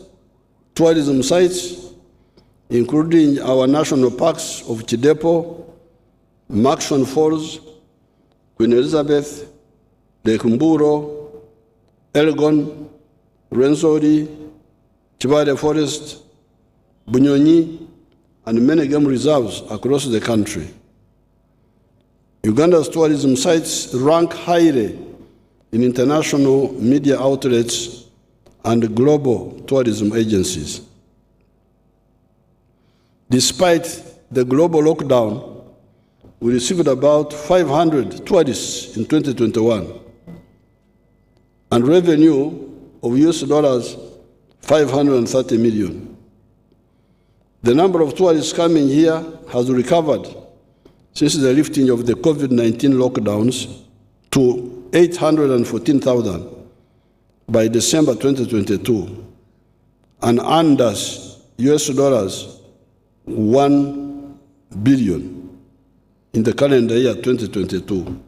tourism sites, including our national parks of Chidepo, Maxon Falls, Queen Elizabeth, Lake Mburo, Elgon, Rwenzori, Chibale Forest, Bunyonyi, and many game reserves across the country. Uganda's tourism sites rank highly in international media outlets and global tourism agencies. Despite the global lockdown, we received about 500 tourists in 2021 and revenue of US dollars 530 million. The number of tourists coming here has recovered since the lifting of the COVID-19 lockdowns to 814,000 by December 2022 and earned us US dollars 1 billion in the calendar year 2022.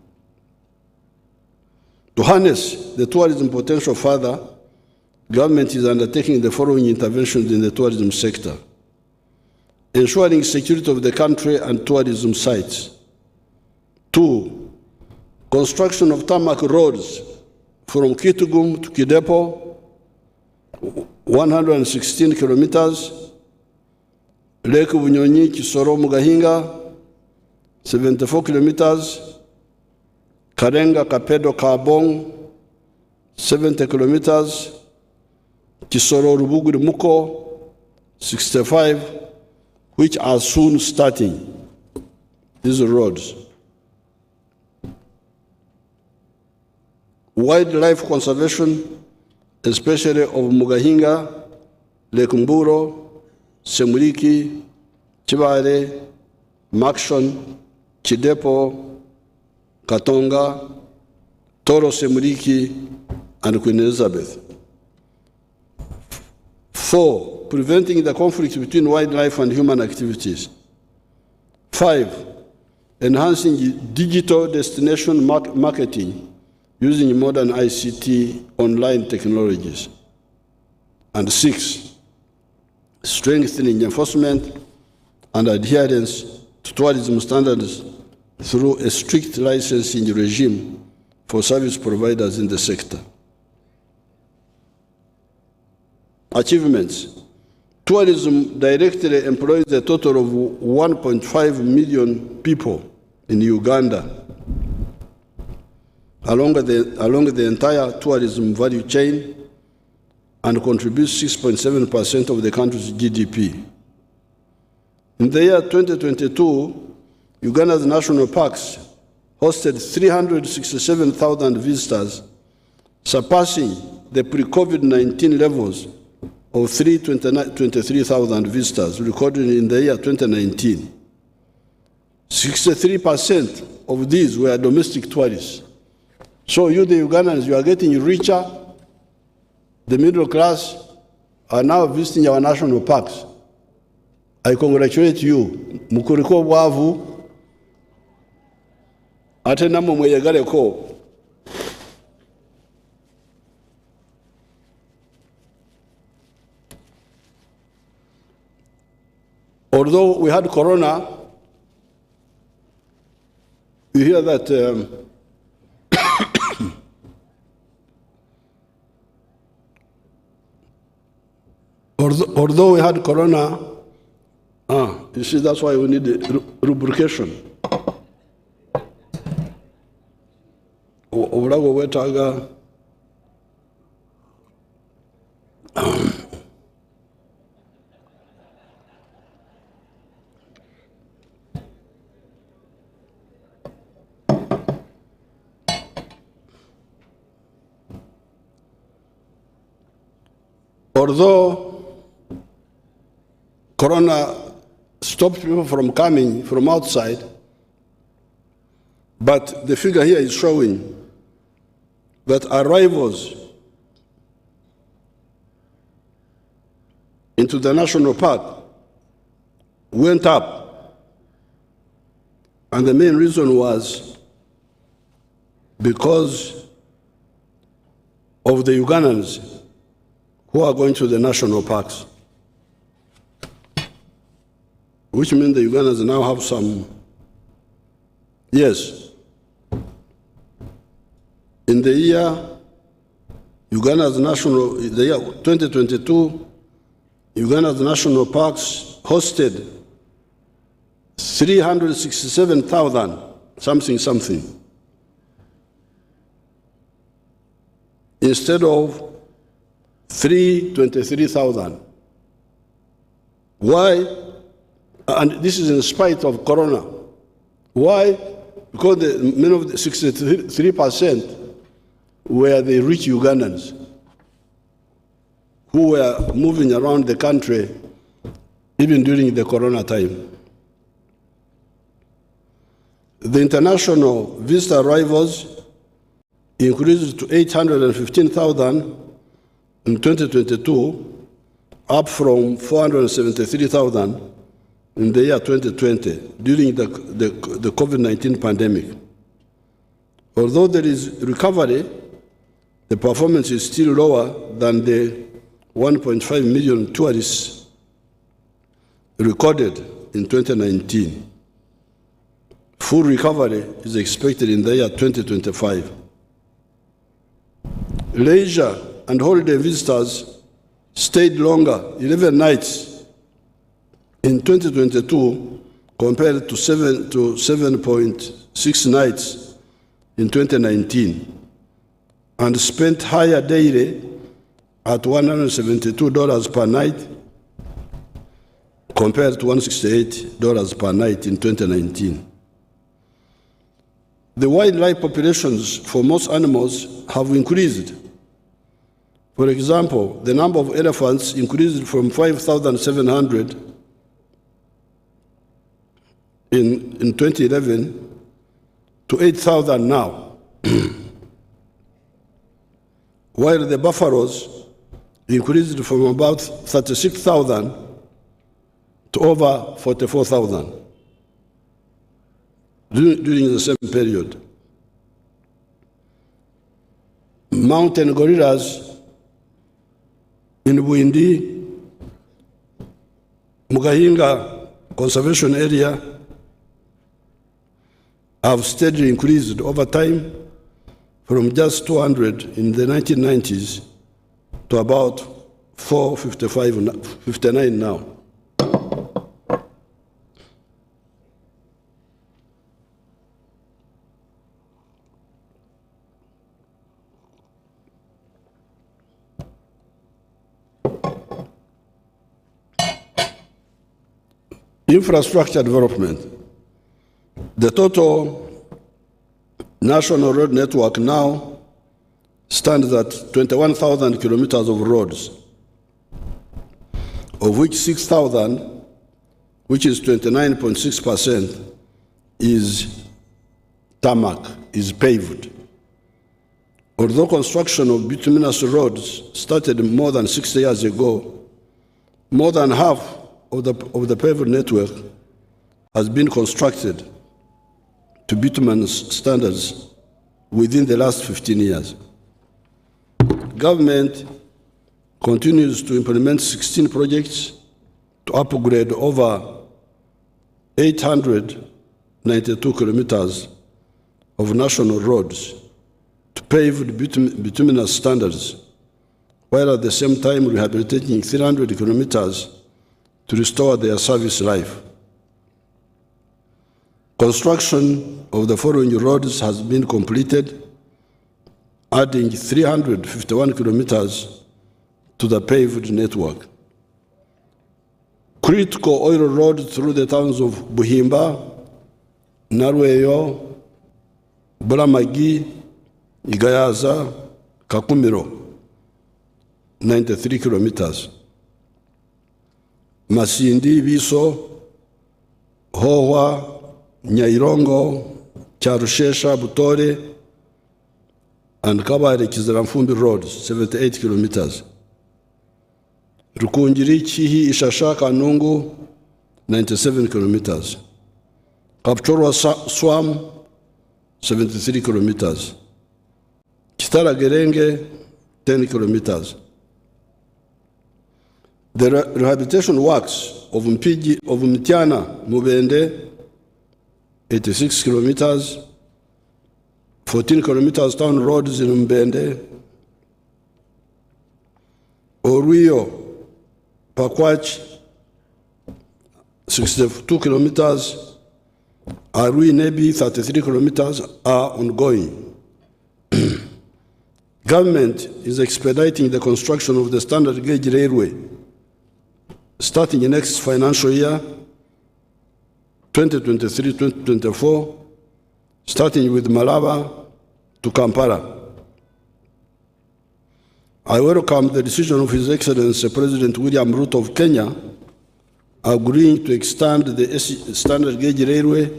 To harness the tourism potential further, government is undertaking the following interventions in the tourism sector: ensuring security of the country and tourism sites. 2, construction of tarmac roads from Kitgum to Kidepo, 116 kilometers, Lake Bunyonyi, Kisoro, Mugahinga, 74 kilometers, Karenga, Kapedo, Kabong, 70 kilometers, Kisoro, Rubuguri, Muko, 65, which are soon starting, these roads. Wildlife conservation, especially of Mugahinga, Lake Mburo, Semuliki, Chibale, Maxon, Chidepo, Katonga, Toro Semuliki, and Queen Elizabeth. 4, preventing the conflict between wildlife and human activities. 5, enhancing digital destination marketing using modern ICT online technologies. And 6, strengthening enforcement and adherence to tourism standards through a strict licensing regime for service providers in the sector. Achievements. Tourism directly employs a total of 1.5 million people in Uganda along the entire tourism value chain and contributes 6.7% of the country's GDP. In the year 2022, Uganda's national parks hosted 367,000 visitors, surpassing the pre-COVID-19 levels of 323,000 visitors recorded in the year 2019. 63% of these were domestic tourists. So you, the Ugandans, you are getting richer. The middle class are now visiting our national parks. I congratulate you. Mukuriko bwavu, ate namwe mweyegaleko. Although we had corona, you hear that although we had corona, you see, that's why we need lubrication. Obulago wetaga although corona stopped people from coming from outside, but the figure here is showing that arrivals into the national park went up. And the main reason was because of the Ugandans who are going to the national parks, which means the Ugandans now have some, yes. In the year, Uganda's national, the year 2022, Uganda's national parks hosted 367,000 something, instead of 323,000. Why? And this is in spite of corona. Why? Because many of the 63% were the rich Ugandans who were moving around the country even during the corona time. The international visitor arrivals increased to 815,000 in 2022, up from 473,000 in the year 2020 during the COVID-19 pandemic. Although there is recovery, the performance is still lower than the 1.5 million tourists recorded in 2019. Full recovery is expected in the year 2025. Leisure and holiday visitors stayed longer, 11 nights in 2022 compared to 7.6 nights in 2019, and spent higher daily at $172 per night compared to $168 per night in 2019. The wildlife populations for most animals have increased. For example, the number of elephants increased from 5,700 in 2011 to 8,000 now, while the buffaloes increased from about 36,000 to over 44,000 during the same period. Mountain gorillas in Buindi, Mugahinga Conservation Area have steadily increased over time from just 200 in the 1990s to about 459 now. Infrastructure development. The total national road network now stands at 21,000 kilometers of roads, of which 6,000, which is 29.6%, is tarmac, is paved. Although construction of bituminous roads started more than 60 years ago, more than half of the paved network has been constructed to bituminous standards within the last 15 years. Government continues to implement 16 projects to upgrade over 892 kilometers of national roads to paved bituminous standards, while at the same time rehabilitating 300 kilometers to restore their service life. Construction of the following roads has been completed, adding 351 kilometers to the paved network. Critical oil road through the towns of Buhimba, Narweyo, Bulamagi, Igayaza, Kakumiro, 93 kilometers. Masindi, Biso, Hohwa, Nyairongo, Charushesha, Butore, and Kabare Kizaramfumbi roads, 78 kilometers. Rukungiri, Chihi, Ishasha, Kanungu, 97 kilometers. Kapchorwa Swam, 73 kilometers. Kitara Gerenge, 10 kilometers. The rehabilitation works of Mtiana, Mubende, 86 kilometers, 14 kilometers town roads in Mbende, Oruyo, Pakwach, 62 kilometers, Arui Nebi, 33 kilometers are ongoing. Government is expediting the construction of the standard gauge railway starting in next financial year, 2023-2024, starting with Malaba to Kampala. I welcome the decision of His Excellency President William Ruto of Kenya agreeing to extend the standard gauge railway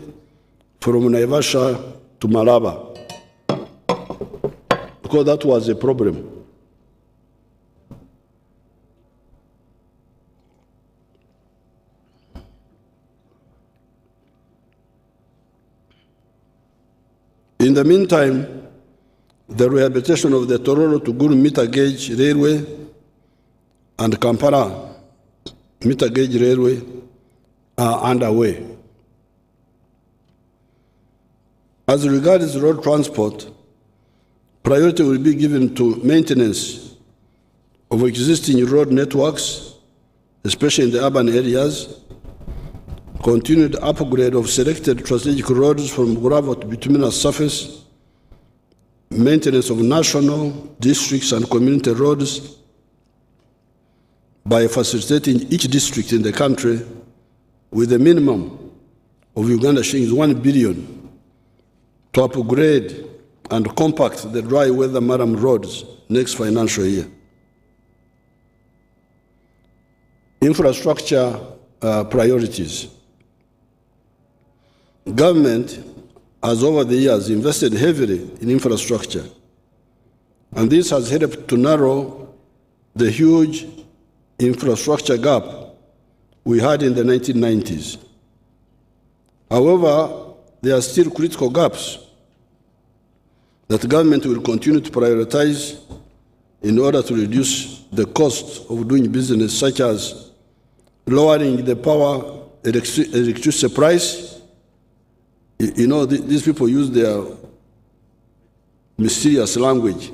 from Naivasha to Malaba, because that was a problem. In the meantime, the rehabilitation of the Kololo to Gulu meter gauge railway and Kampala meter gauge railway are underway. As regards road transport, priority will be given to maintenance of existing road networks, especially in the urban areas, continued upgrade of selected strategic roads from gravel to bituminous surface, maintenance of national, districts, and community roads by facilitating each district in the country with a minimum of Uganda shillings 1 billion to upgrade and compact the dry weather Maram roads next financial year. Infrastructure priorities. Government has over the years invested heavily in infrastructure, and this has helped to narrow the huge infrastructure gap we had in the 1990s. However, there are still critical gaps that the government will continue to prioritize in order to reduce the cost of doing business, such as lowering the power electricity price. You know, these people use their mysterious language,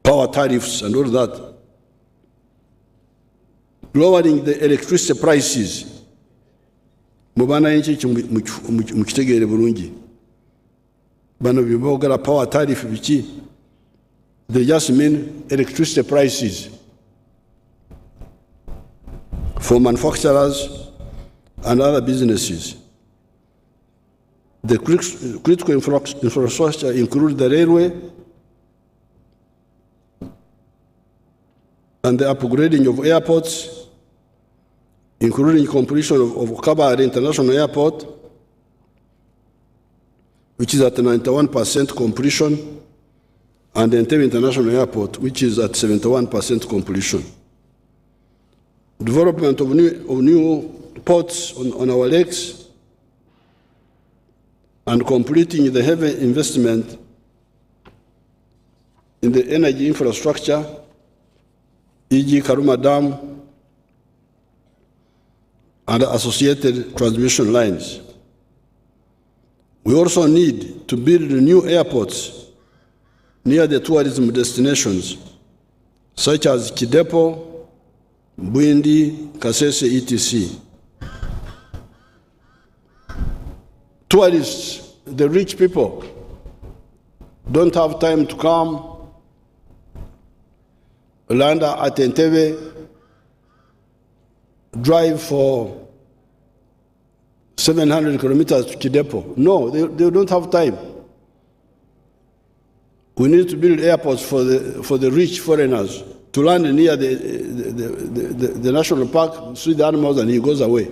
power tariffs and all that. Lowering the electricity prices. Mubana inchi mukitegere bulungi. Bano bibogera power tariff bichi. They just mean electricity prices for manufacturers and other businesses. The critical infrastructure include the railway and the upgrading of airports, including completion of Kabale International Airport, which is at 91% completion, and Entebbe International Airport, which is at 71% completion. Development of new ports on our lakes, and completing the heavy investment in the energy infrastructure, e.g. Karuma Dam and associated transmission lines. We also need to build new airports near the tourism destinations, such as Kidepo, Bwindi, Kasese, etc. Tourists, the rich people, don't have time to come, land at Entebbe, drive for 700 kilometers to Kidepo. No, they don't have time. We need to build airports for the rich foreigners to land near the national park, see the animals, and he goes away.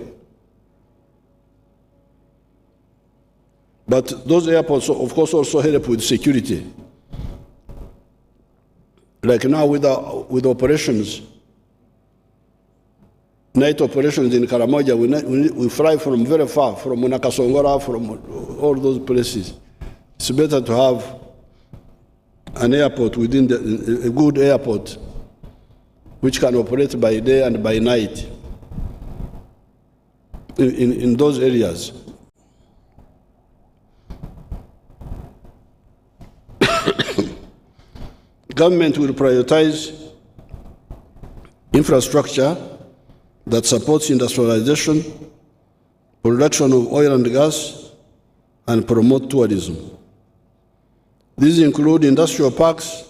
But those airports, of course, also help with security. Like now with operations, night operations in Karamoja, we fly from very far, from Nakasongora, from all those places. It's better to have an airport within a good airport, which can operate by day and by night in those areas. Government will prioritize infrastructure that supports industrialization, production of oil and gas, and promote tourism. These include industrial parks,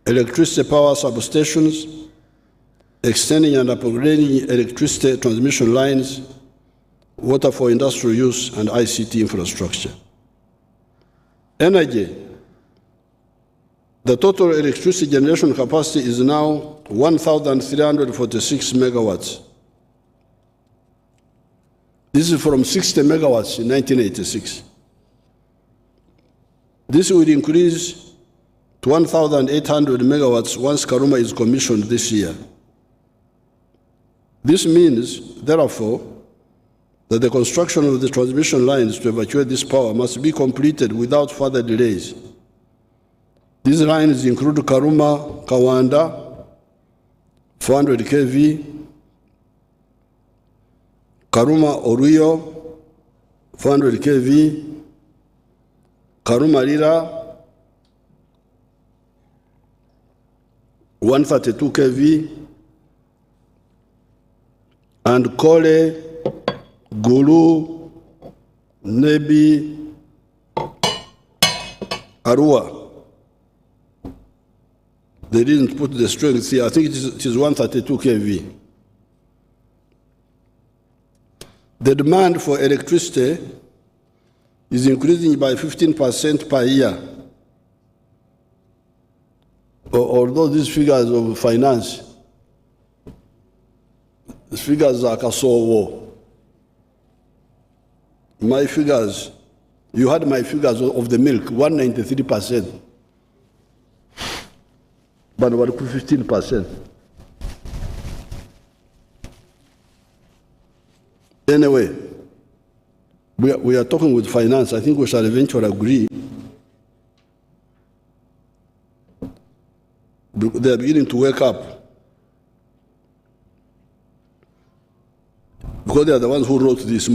electricity power substations, extending and upgrading electricity transmission lines, water for industrial use, and ICT infrastructure. Energy. The total electricity generation capacity is now 1,346 megawatts. This is from 60 megawatts in 1986. This will increase to 1,800 megawatts once Karuma is commissioned this year. This means, therefore, that the construction of the transmission lines to evacuate this power must be completed without further delays. These lines include Karuma, Kawanda, 400 kV, Karuma Oruyo, 400 kV, Karuma Lira, 132 kV, and Kole, Gulu, Nebi, Arua. They didn't put the strength here. I think it is 132 kV. The demand for electricity is increasing by 15% per year. Although these figures of finance, these figures are Kasowo. My figures, you had my figures of the milk, 193%. But about 15%. Anyway, we are talking with finance. I think we shall eventually agree. They are beginning to wake up. Because they are the ones who wrote this.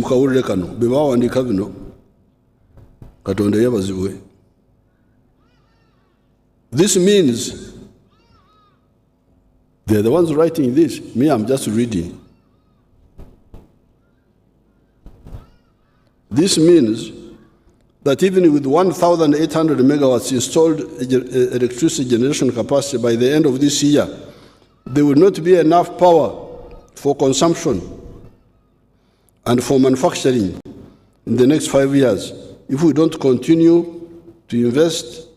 This means they are the ones writing this. Me, I'm just reading. This means that even with 1,800 megawatts installed electricity generation capacity by the end of this year, there will not be enough power for consumption and for manufacturing in the next 5 years if we don't continue to invest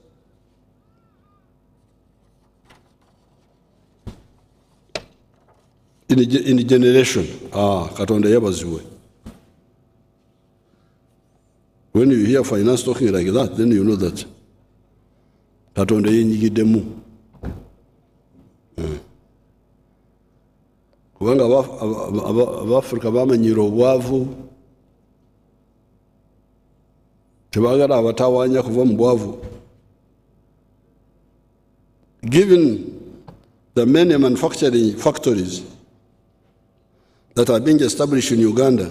in a generation. Katonda yabaziwe. When you hear finance talking like that, then you know that Katonda yenyigidemu. Kubanga Abafrika bamanyira obwavu, tebagala abatawanya kuva mu bwavu. Given the many manufacturing factories that are being established in Uganda,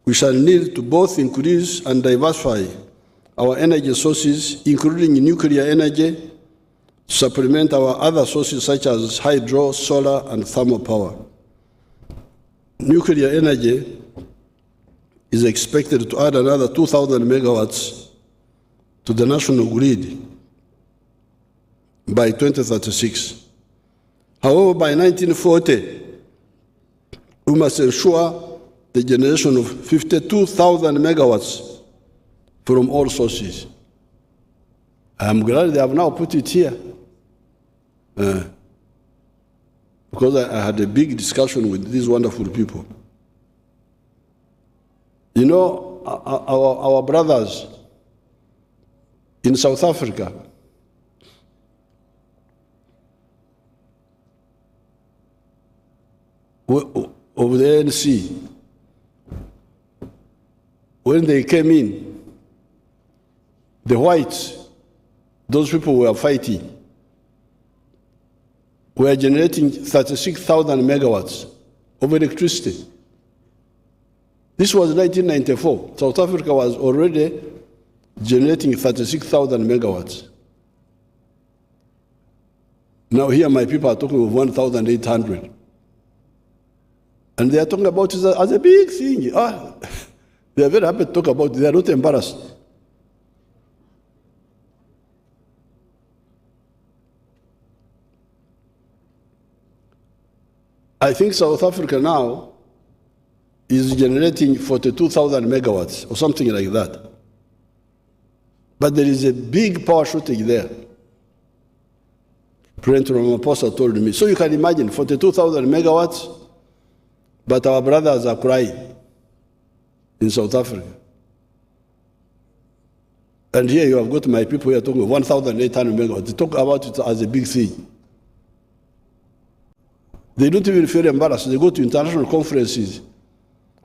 we shall need to both increase and diversify our energy sources, including nuclear energy, to supplement our other sources such as hydro, solar, and thermal power. Nuclear energy is expected to add another 2,000 megawatts to the national grid by 2036. However, by 1940, we must ensure the generation of 52,000 megawatts from all sources. I'm glad they have now put it here. Because I had a big discussion with these wonderful people. You know, our brothers in South Africa, of the ANC, when they came in, the whites, those people were fighting, were generating 36,000 megawatts of electricity. This was 1994. South Africa was already generating 36,000 megawatts. Now here my people are talking of 1,800. And they are talking about it as a big thing. They are very happy to talk about it. They are not embarrassed. I think South Africa now is generating 42,000 megawatts or something like that. But there is a big power shortage there. President Ramaphosa told me. So you can imagine 42,000 megawatts, but our brothers are crying in South Africa. And here you have got my people here talking 1,800 megawatts. They talk about it as a big thing. They don't even feel embarrassed. They go to international conferences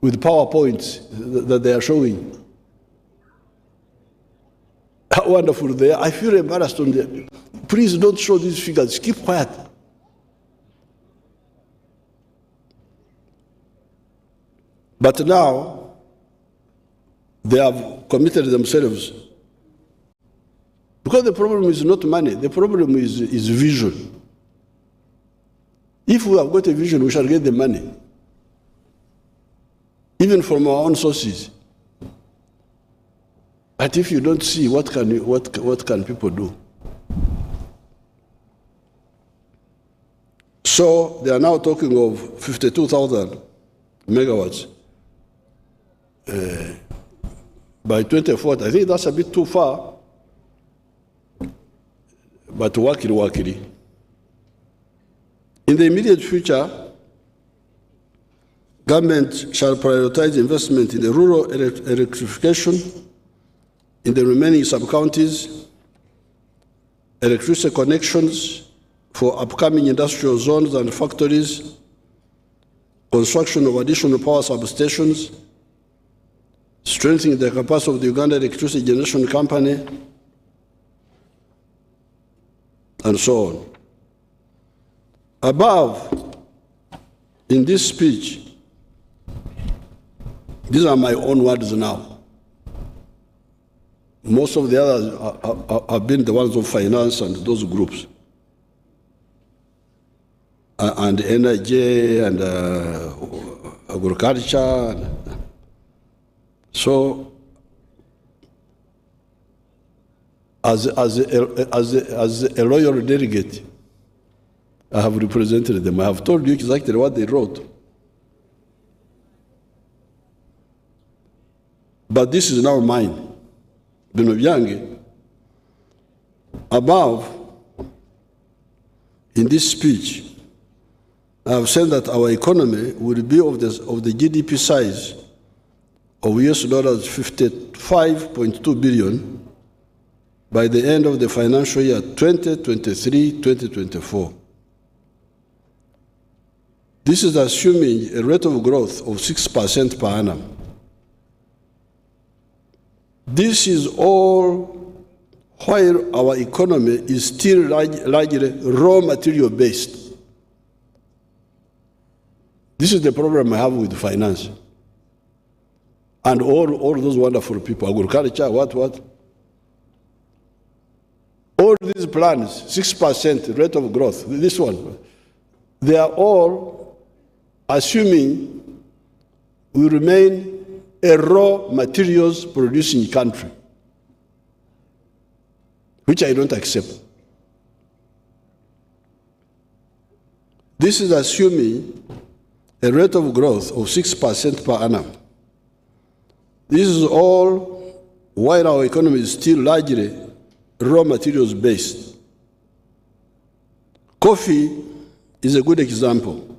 with PowerPoints that they are showing. How wonderful they are. I feel embarrassed on them. Please don't show these figures. Keep quiet. But now, they have committed themselves. Because the problem is not money. The problem is vision. If we have got a vision, we shall get the money, even from our own sources. But if you don't see, what can people do? So they are now talking of 52,000 megawatts by 2040. I think that's a bit too far, but wakili. In the immediate future, government shall prioritize investment in the rural electrification, in the remaining sub-counties, electricity connections for upcoming industrial zones and factories, construction of additional power substations, strengthening the capacity of the Uganda Electricity Generation Company, and so on. Above, in this speech, these are my own words now. Most of the others have been the ones of finance and those groups. And energy and agriculture. So, as a loyal delegate, I have represented them. I have told you exactly what they wrote. but this is now mine. Bino byange. Above, in this speech, I have said that our economy will be of the GDP size of US dollars 55.2 billion by the end of the financial year 2023-2024. This is assuming a rate of growth of 6% per annum. This is all while our economy is still largely raw material based. This is the problem I have with finance. And all those wonderful people, agriculture, what? All these plans, 6% rate of growth, this one, they are all assuming we remain a raw materials producing country, which I don't accept. This is assuming a rate of growth of 6% per annum. This is all while our economy is still largely raw materials based. Coffee is a good example.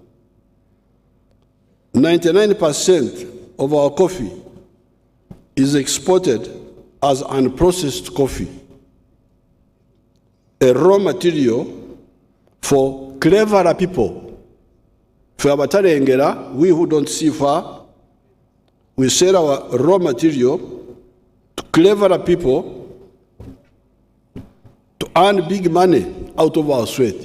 99% of our coffee is exported as unprocessed coffee, a raw material for cleverer people. For abatarengera, we who don't see far, we sell our raw material to cleverer people to earn big money out of our sweat.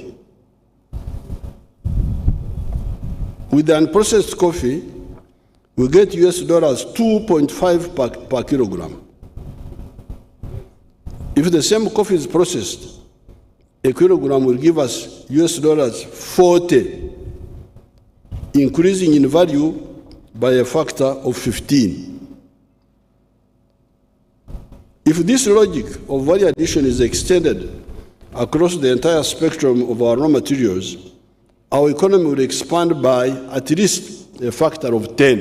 With the unprocessed coffee, we get US dollars 2.5 per kilogram. If the same coffee is processed, a kilogram will give us US dollars 40, increasing in value by a factor of 15. If this logic of value addition is extended across the entire spectrum of our raw materials, our economy will expand by at least a factor of 10.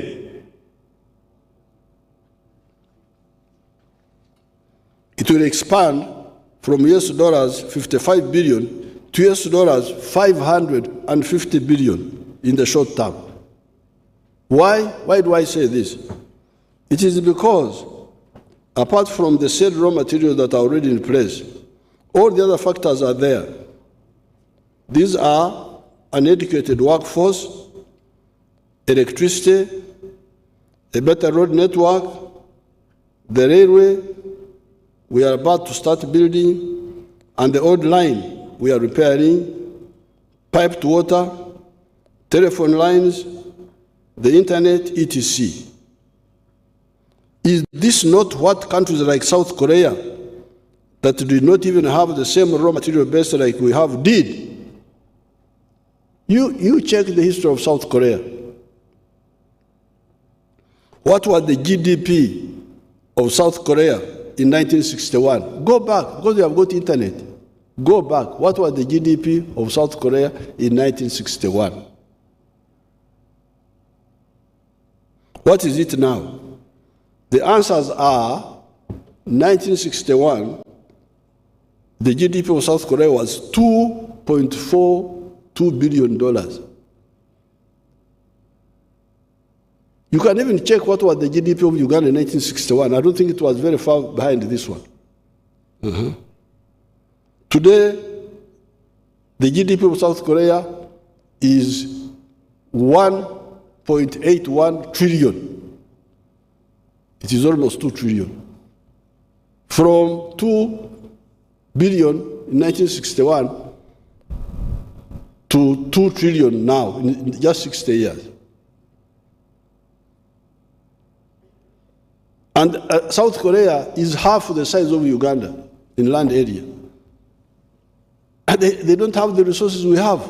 It will expand from US dollars 55 billion to US dollars 550 billion in the short term. Why? Why do I say this? It is because, apart from the said raw materials that are already in place, all the other factors are there. These are an educated workforce, electricity, a better road network, the railway we are about to start building, and the old line we are repairing, piped water, telephone lines, the internet, etc. Is this not what countries like South Korea, that do not even have the same raw material base like we have, did? You check the history of South Korea. What was the GDP of South Korea in 1961? Go back, because you have got internet. Go back. What was the GDP of South Korea in 1961? What is it now? The answers are 1961, the GDP of South Korea was $2.42 billion. You can even check what was the GDP of Uganda in 1961. I don't think it was very far behind this one. Today, the GDP of South Korea is 1.81 trillion. It is almost 2 trillion. From 2 billion in 1961 to 2 trillion now, in just 60 years. And South Korea is half the size of Uganda in land area. And they don't have the resources we have.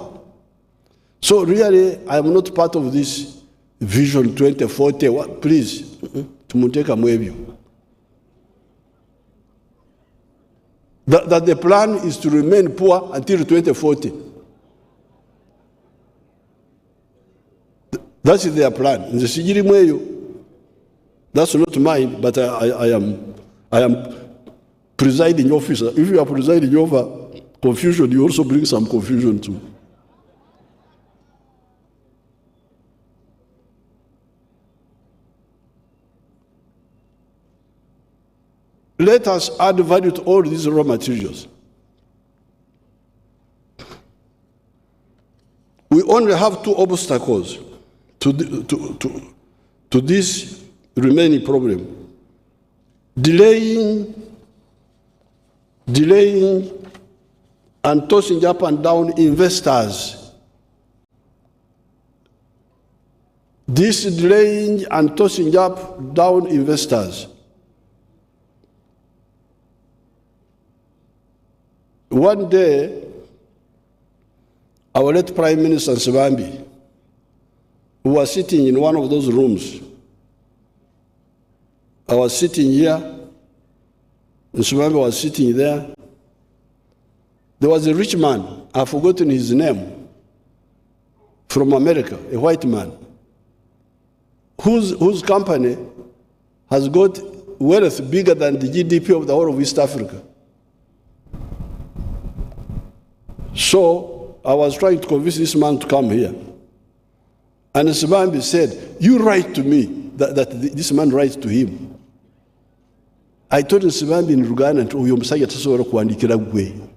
So really, I am not part of this Vision 2040. Please, tumuteka mwebyo. That the plan is to remain poor until 2040. That is their plan. Nze sigiri mweyo. That's not mine, but I am presiding officer. If you are presiding over confusion, you also bring some confusion too. Let us add value to all these raw materials. We only have two obstacles to this remaining problem. Delaying and tossing up and down investors. This delaying and tossing up down investors. One day, our late Prime Minister Museveni, who was sitting in one of those rooms, I was sitting here, Museveni was sitting there. There was a rich man, I've forgotten his name, from America, a white man, whose company has got wealth bigger than the GDP of the whole of East Africa. So I was trying to convince this man to come here. And Museveni said, you write to me, that this man writes to him. I told Museveni in Uganda, uyo musajja tasobola kuwandikira gwe.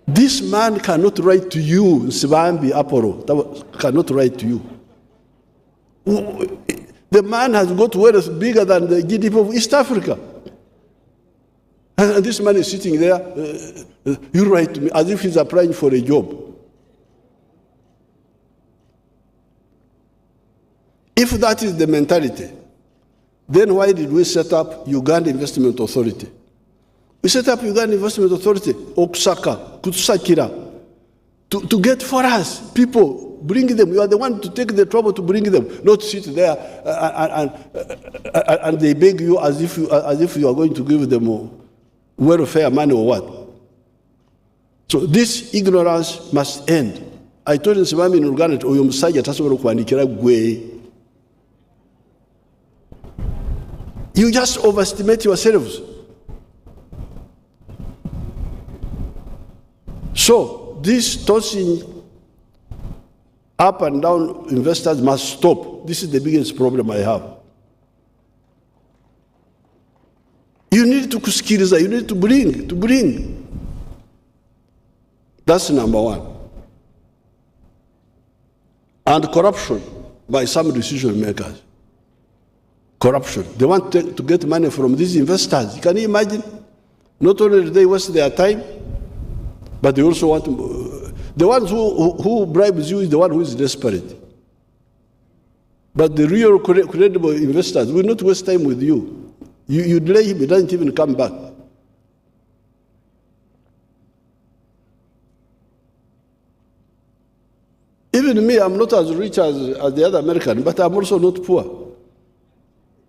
This man cannot write to you, Museveni Apollo, cannot write to you. The man has got wealth bigger than the GDP of East Africa. And this man is sitting there, you write to me, as if he's applying for a job. If that is the mentality, then why did we set up Uganda Investment Authority? We set up Uganda Investment Authority, Okusaka, Kutusakira, to get for us people. Bring them. You are the one to take the trouble to bring them, not sit there and they beg you as if you are going to give them welfare money or what. So this ignorance must end. I told Museveni in Uganda, uyo musajja tasobola kuwandikira gwe. You just overestimate yourselves. So this tossing up and down investors must stop. This is the biggest problem I have. You need to kusikiliza, you need to bring. That's number one. And corruption by some decision makers. Corruption. They want to get money from these investors. Can you imagine? Not only do they waste their time, but they also want to. The ones who bribes you is the one who is desperate. But the real credible investors will not waste time with you. You delay him, he doesn't even come back. Even me, I'm not as rich as the other American, but I'm also not poor.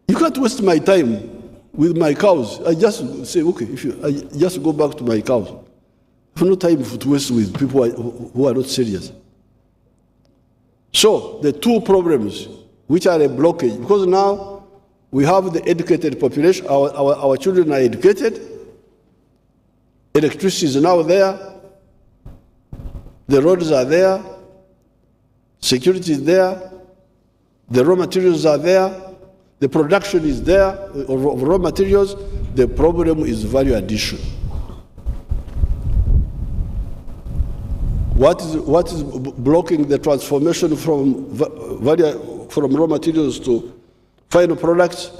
You can't waste my time with my cows. I just say, okay, I just go back to my cows. I have no time to waste with people who are not serious. So the two problems which are a blockage, because now we have the educated population, our children are educated, electricity is now there, the roads are there, security is there, the raw materials are there, the production is there of raw materials. The problem is value addition. What is blocking the transformation from raw materials to final products?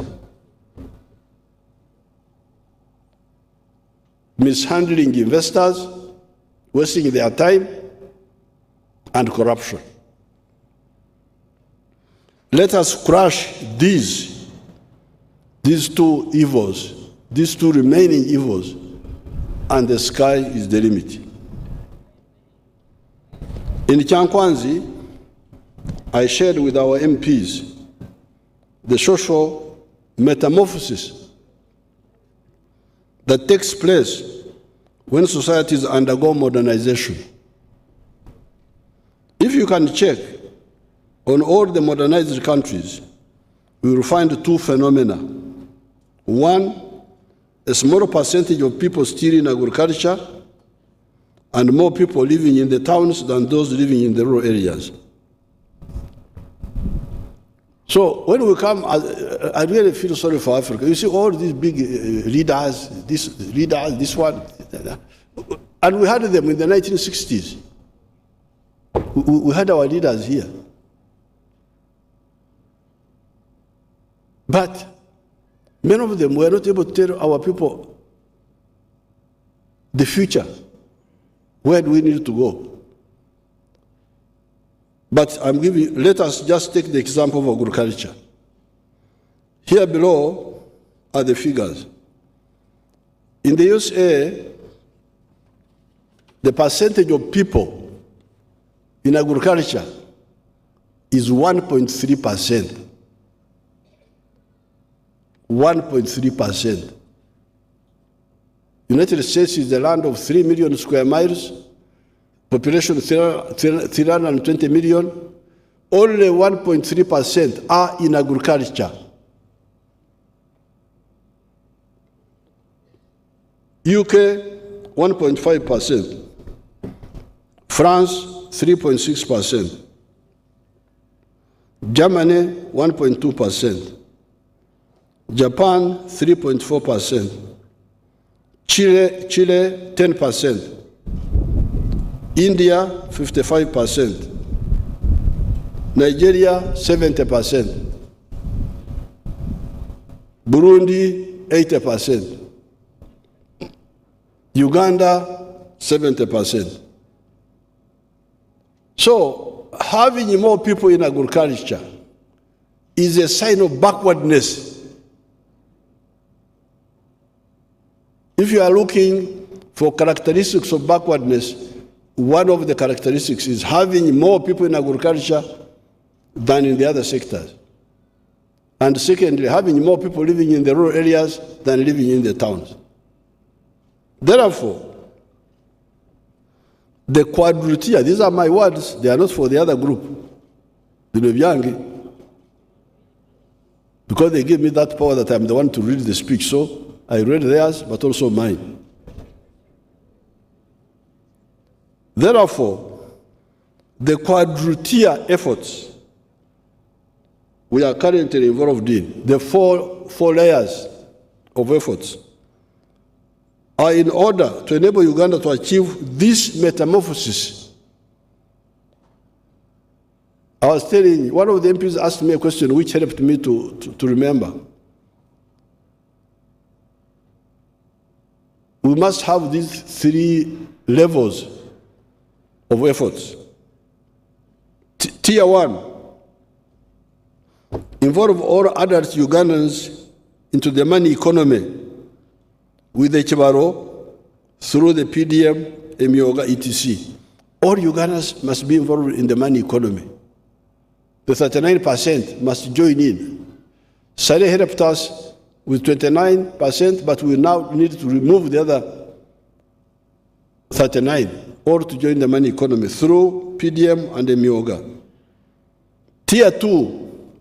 Mishandling investors, wasting their time, and corruption. Let us crush these two evils, these two remaining evils, and the sky is the limit. In Kyankwanzi, I shared with our MPs the social metamorphosis that takes place when societies undergo modernization. If you can check on all the modernized countries, we will find two phenomena. One, a smaller percentage of people still in agriculture and more people living in the towns than those living in the rural areas. So when we come, I really feel sorry for Africa. You see all these big leaders, this one, and we had them in the 1960s. We had our leaders here. But many of them were not able to tell our people the future. Where do we need to go? But let us just take the example of agriculture. Here below are the figures. In the USA, the percentage of people in agriculture is 1.3%. 1.3%. United States is the land of 3 million square miles, population 320 million. Only 1.3% are in agriculture. UK, 1.5%. France, 3.6%. Germany, 1.2%. Japan, 3.4%. Chile, 10%. India, 55%. Nigeria, 70%. Burundi, 80%. Uganda, 70%. So, having more people in agriculture is a sign of backwardness. If you are looking for characteristics of backwardness, one of the characteristics is having more people in agriculture than in the other sectors. And secondly, having more people living in the rural areas than living in the towns. Therefore, the quadrilateral, these are my words, they are not for the other group, the Levyangi, because they gave me that power that I'm the one to read the speech. So I read theirs, but also mine. Therefore, the quadrilateral efforts we are currently involved in, the four layers of efforts, are in order to enable Uganda to achieve this metamorphosis. I was telling you, one of the MPs asked me a question which helped me to remember. We must have these three levels of efforts. Tier 1, involve all adult Ugandans into the money economy with the Chibaro, through the PDM, Emioga, etc. All Ugandans must be involved in the money economy. The 39% must join in. Sale helped us with 29%, but we now need to remove the other 39%, or to join the money economy through PDM and Emioga. Tier 2,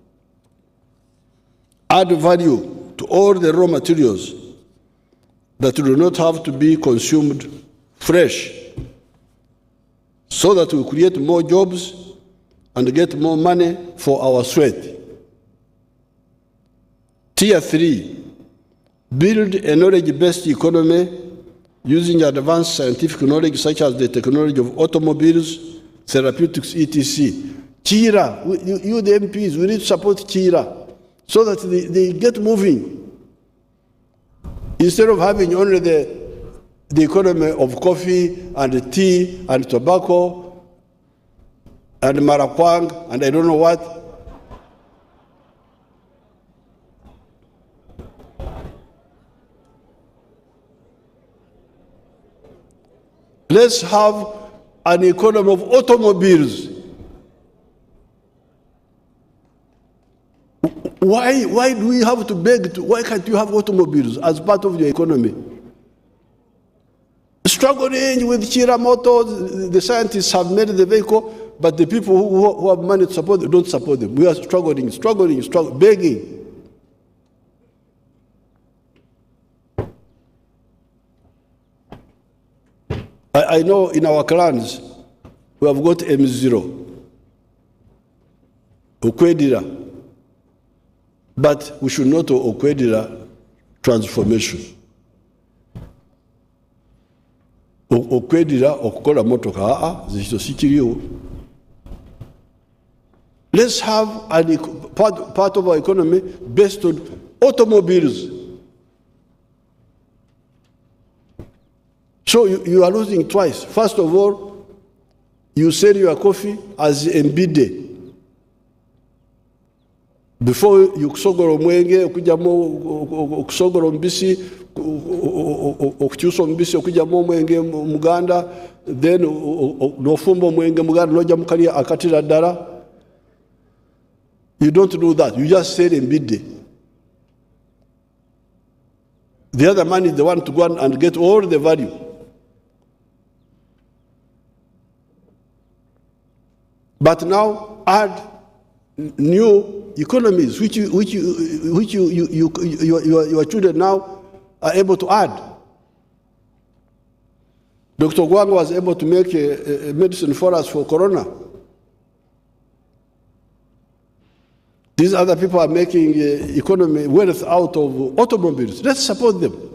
add value to all the raw materials that do not have to be consumed fresh, so that we create more jobs and get more money for our sweat. Tier 3, build a knowledge-based economy using advanced scientific knowledge such as the technology of automobiles, therapeutics, etc. Chira, you the MPs, we need to support Chira so that they get moving. Instead of having only the economy of coffee and tea and tobacco and marakwang and I don't know what. Let's have an economy of automobiles. Why do we have to beg? Why can't you have automobiles as part of your economy? Struggling with Chira Motors, the scientists have made the vehicle, but the people who have money to support them don't support them. We are struggling, begging. I know in our clans, we have got M0, Okwedira, but we should not do Okwedira transformation. Okwedira okukola motoka zikito sikiriyo. Let's have a part of our economy based on automobiles. So you are losing twice. First of all, you sell your coffee as Mbide. Before you kusogora omwenge okujamo okusogora ombisi okukyusa ombisi okujamo omwenge muganda, then nofumba omwenge muganda noja mukali akatira ddala. You don't do that. You just sell Mbide. The other man is the one to go and get all the value. But now add new economies which your children now are able to add. Dr. Gwang was able to make a medicine for us for corona. These other people are making economy wealth out of automobiles. Let's support them.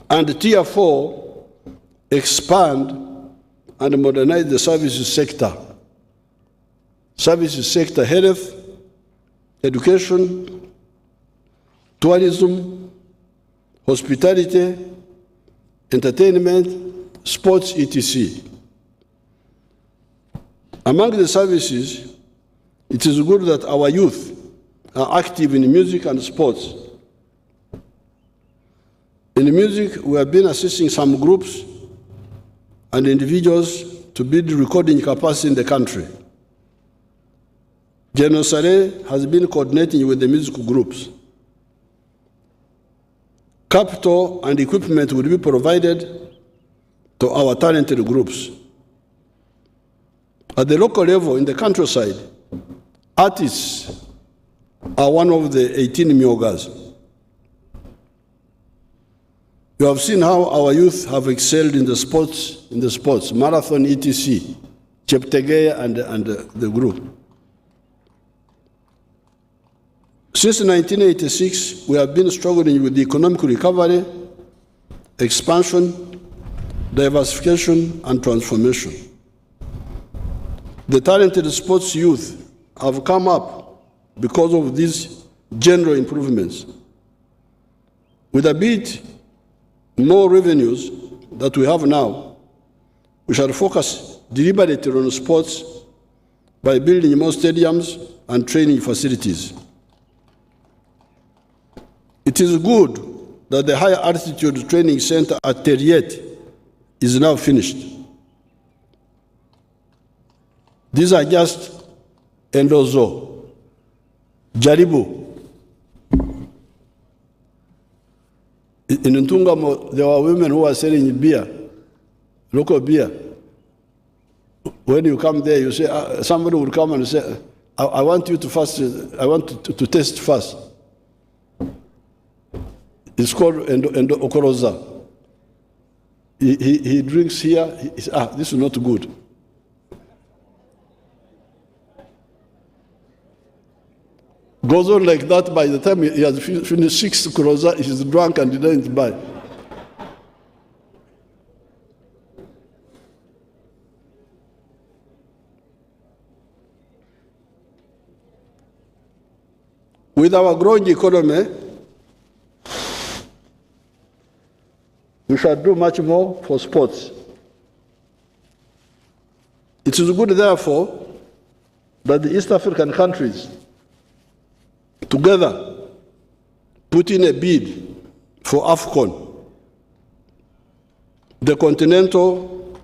And Tier 4, expand and modernize the services sector. Services sector, health, education, tourism, hospitality, entertainment, sports, etc. Among the services, it is good that our youth are active in music and sports. In music, we have been assisting some groups and individuals to build recording capacity in the country. General Saleh has been coordinating with the musical groups. Capital and equipment will be provided to our talented groups. At the local level, in the countryside, artists are one of the 18 myogas. You have seen how our youth have excelled in the sports, marathon, etc., Cheptegei and the group. Since 1986, we have been struggling with the economic recovery, expansion, diversification, and transformation. The talented sports youth have come up because of these general improvements. With a bit more revenues that we have now, we shall focus deliberately on sports by building more stadiums and training facilities. It is good that the higher altitude training center at Teriet is now finished. These are just Endozo, Jaribu. In Ntungamo, there were women who were selling beer, local beer. When you come there, you say, somebody will come and say, I want you to fast, I want to test fast. It's called Okoroza. He drinks here, he says, this is not good. Goes on like that. By the time he has finished 6 Okoroza, he's drunk and he doesn't buy. With our growing economy, we shall do much more for sports. It is good, therefore, that the East African countries together put in a bid for AFCON, the continental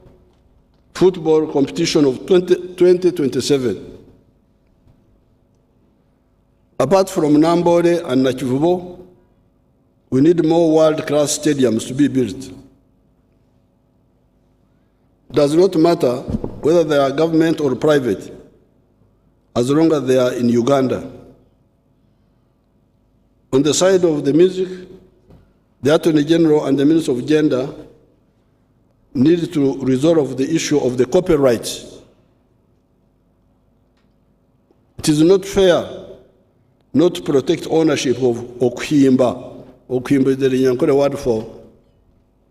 football competition of 2027. Apart from Nambole and Nachivubo, We need more world-class stadiums to be built. Does not matter whether they are government or private, as long as they are in Uganda. On the side of the music, the Attorney General and the Minister of Gender need to resolve the issue of the copyrights. It is not fair not to protect ownership of okuhimba. Okuhimba is the Nyankore word for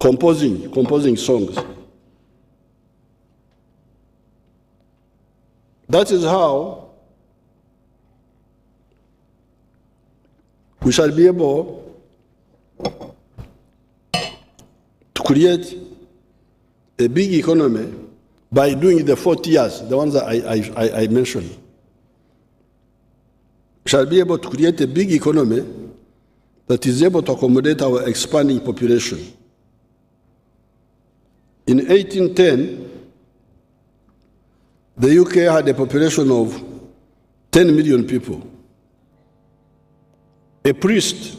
composing songs. That is how we shall be able to create a big economy by doing the 4 tiers, the ones that I mentioned. We shall be able to create a big economy that is able to accommodate our expanding population. In 1810, the UK had a population of 10 million people. A priest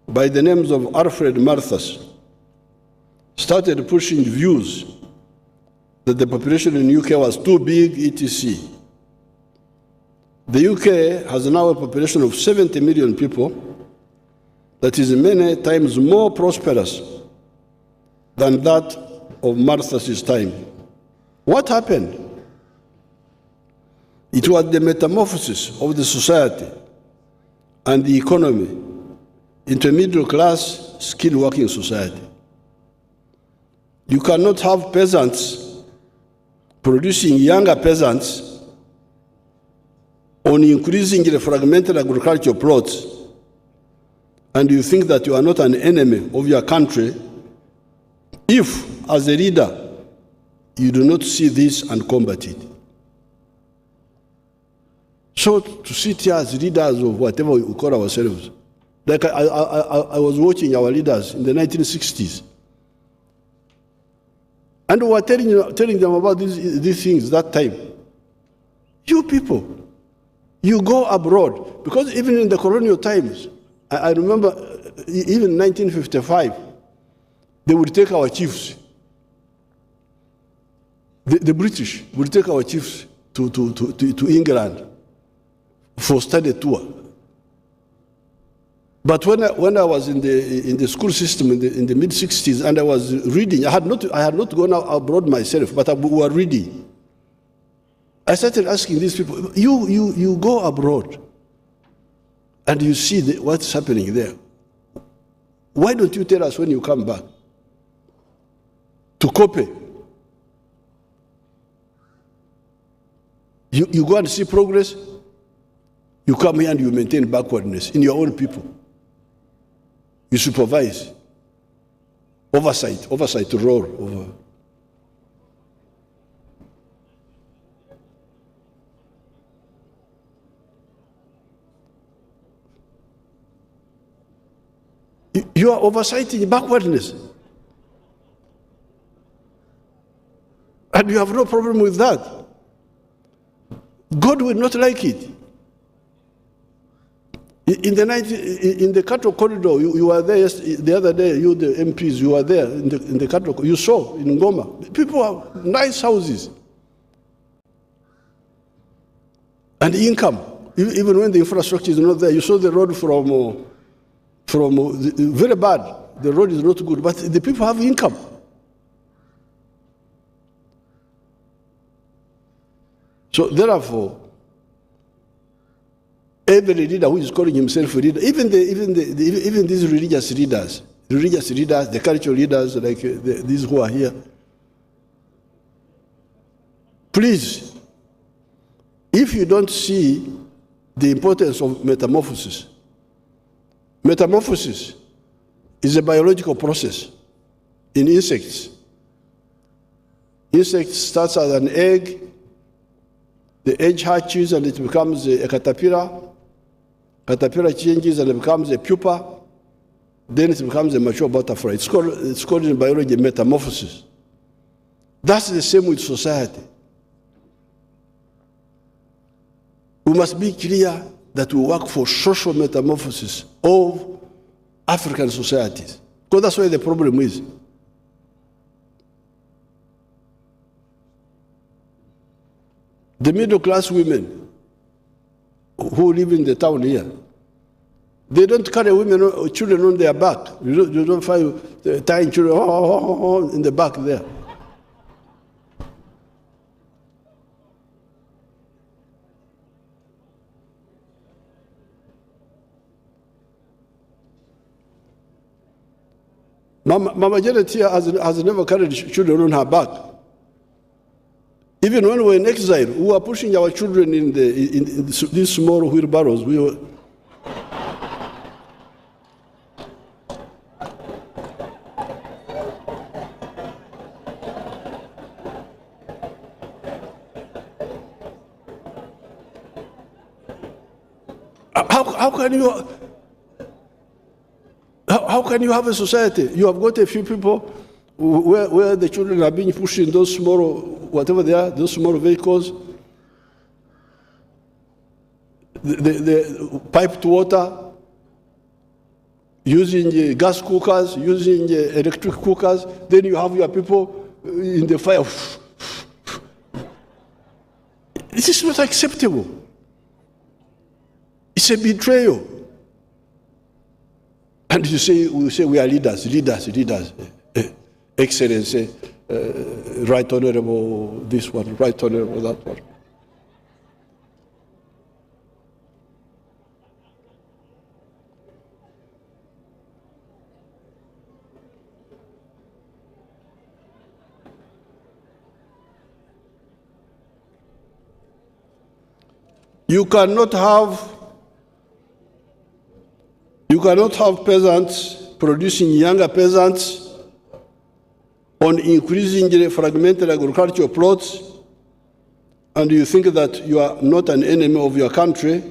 by the names of Alfred Malthus started pushing views that the population in the UK was too big, etc. The UK has now a population of 70 million people that is many times more prosperous than that of Malthus's time. What happened? It was the metamorphosis of the society and the economy into a middle-class, skilled-working society. You cannot have peasants producing younger peasants on increasingly fragmented agricultural plots, and you think that you are not an enemy of your country if, as a leader, you do not see this and combat it. So to sit here as leaders of whatever we call ourselves, like I was watching our leaders in the 1960s, and we were telling them about these things that time. You people, you go abroad, because even in the colonial times, I remember even in 1955, they would take our chiefs. The British would take our chiefs to England for study tour. But when I was in the school system in the mid-60s and I was reading, I had not gone abroad myself, but we were reading. I started asking these people, you go abroad and you see what's happening there. Why don't you tell us when you come back to copy? You go and see progress, you come here and you maintain backwardness in your own people. You supervise, oversight role over. You are oversighting backwardness. And you have no problem with that. God will not like it. In the cattle corridor, you were there the other day, you the MPs, you were there in the cattle, you saw in Ngoma. People have nice houses. And income, even when the infrastructure is not there. You saw the road from very bad. The road is not good, but the people have income. So therefore, every leader who is calling himself a leader, even these religious leaders, the cultural leaders like these who are here, please, if you don't see the importance of metamorphosis is a biological process in insects. Insect starts as an egg, the egg hatches and it becomes a caterpillar. Caterpillar changes and it becomes a pupa. Then it becomes a mature butterfly. It's called in biology metamorphosis. That's the same with society. We must be clear that we work for social metamorphosis of African societies. Because that's where the problem is. The middle class women who live in the town here, they don't carry children on their back. You don't find tying children in the back there. Mama Janet here has never carried children on her back. Even when we were in exile, we were pushing our children in these small wheelbarrows. We were, how can you have a society? You have got a few people where the children are being pushed in those small, whatever they are, those small vehicles, the piped water, using gas cookers, using electric cookers. Then you have your people in the fire. This is not acceptable. It's a betrayal. And we say we are leaders. Excellency, Right Honorable this one, Right Honorable that one. You cannot have peasants producing younger peasants on increasingly fragmented agricultural plots, and you think that you are not an enemy of your country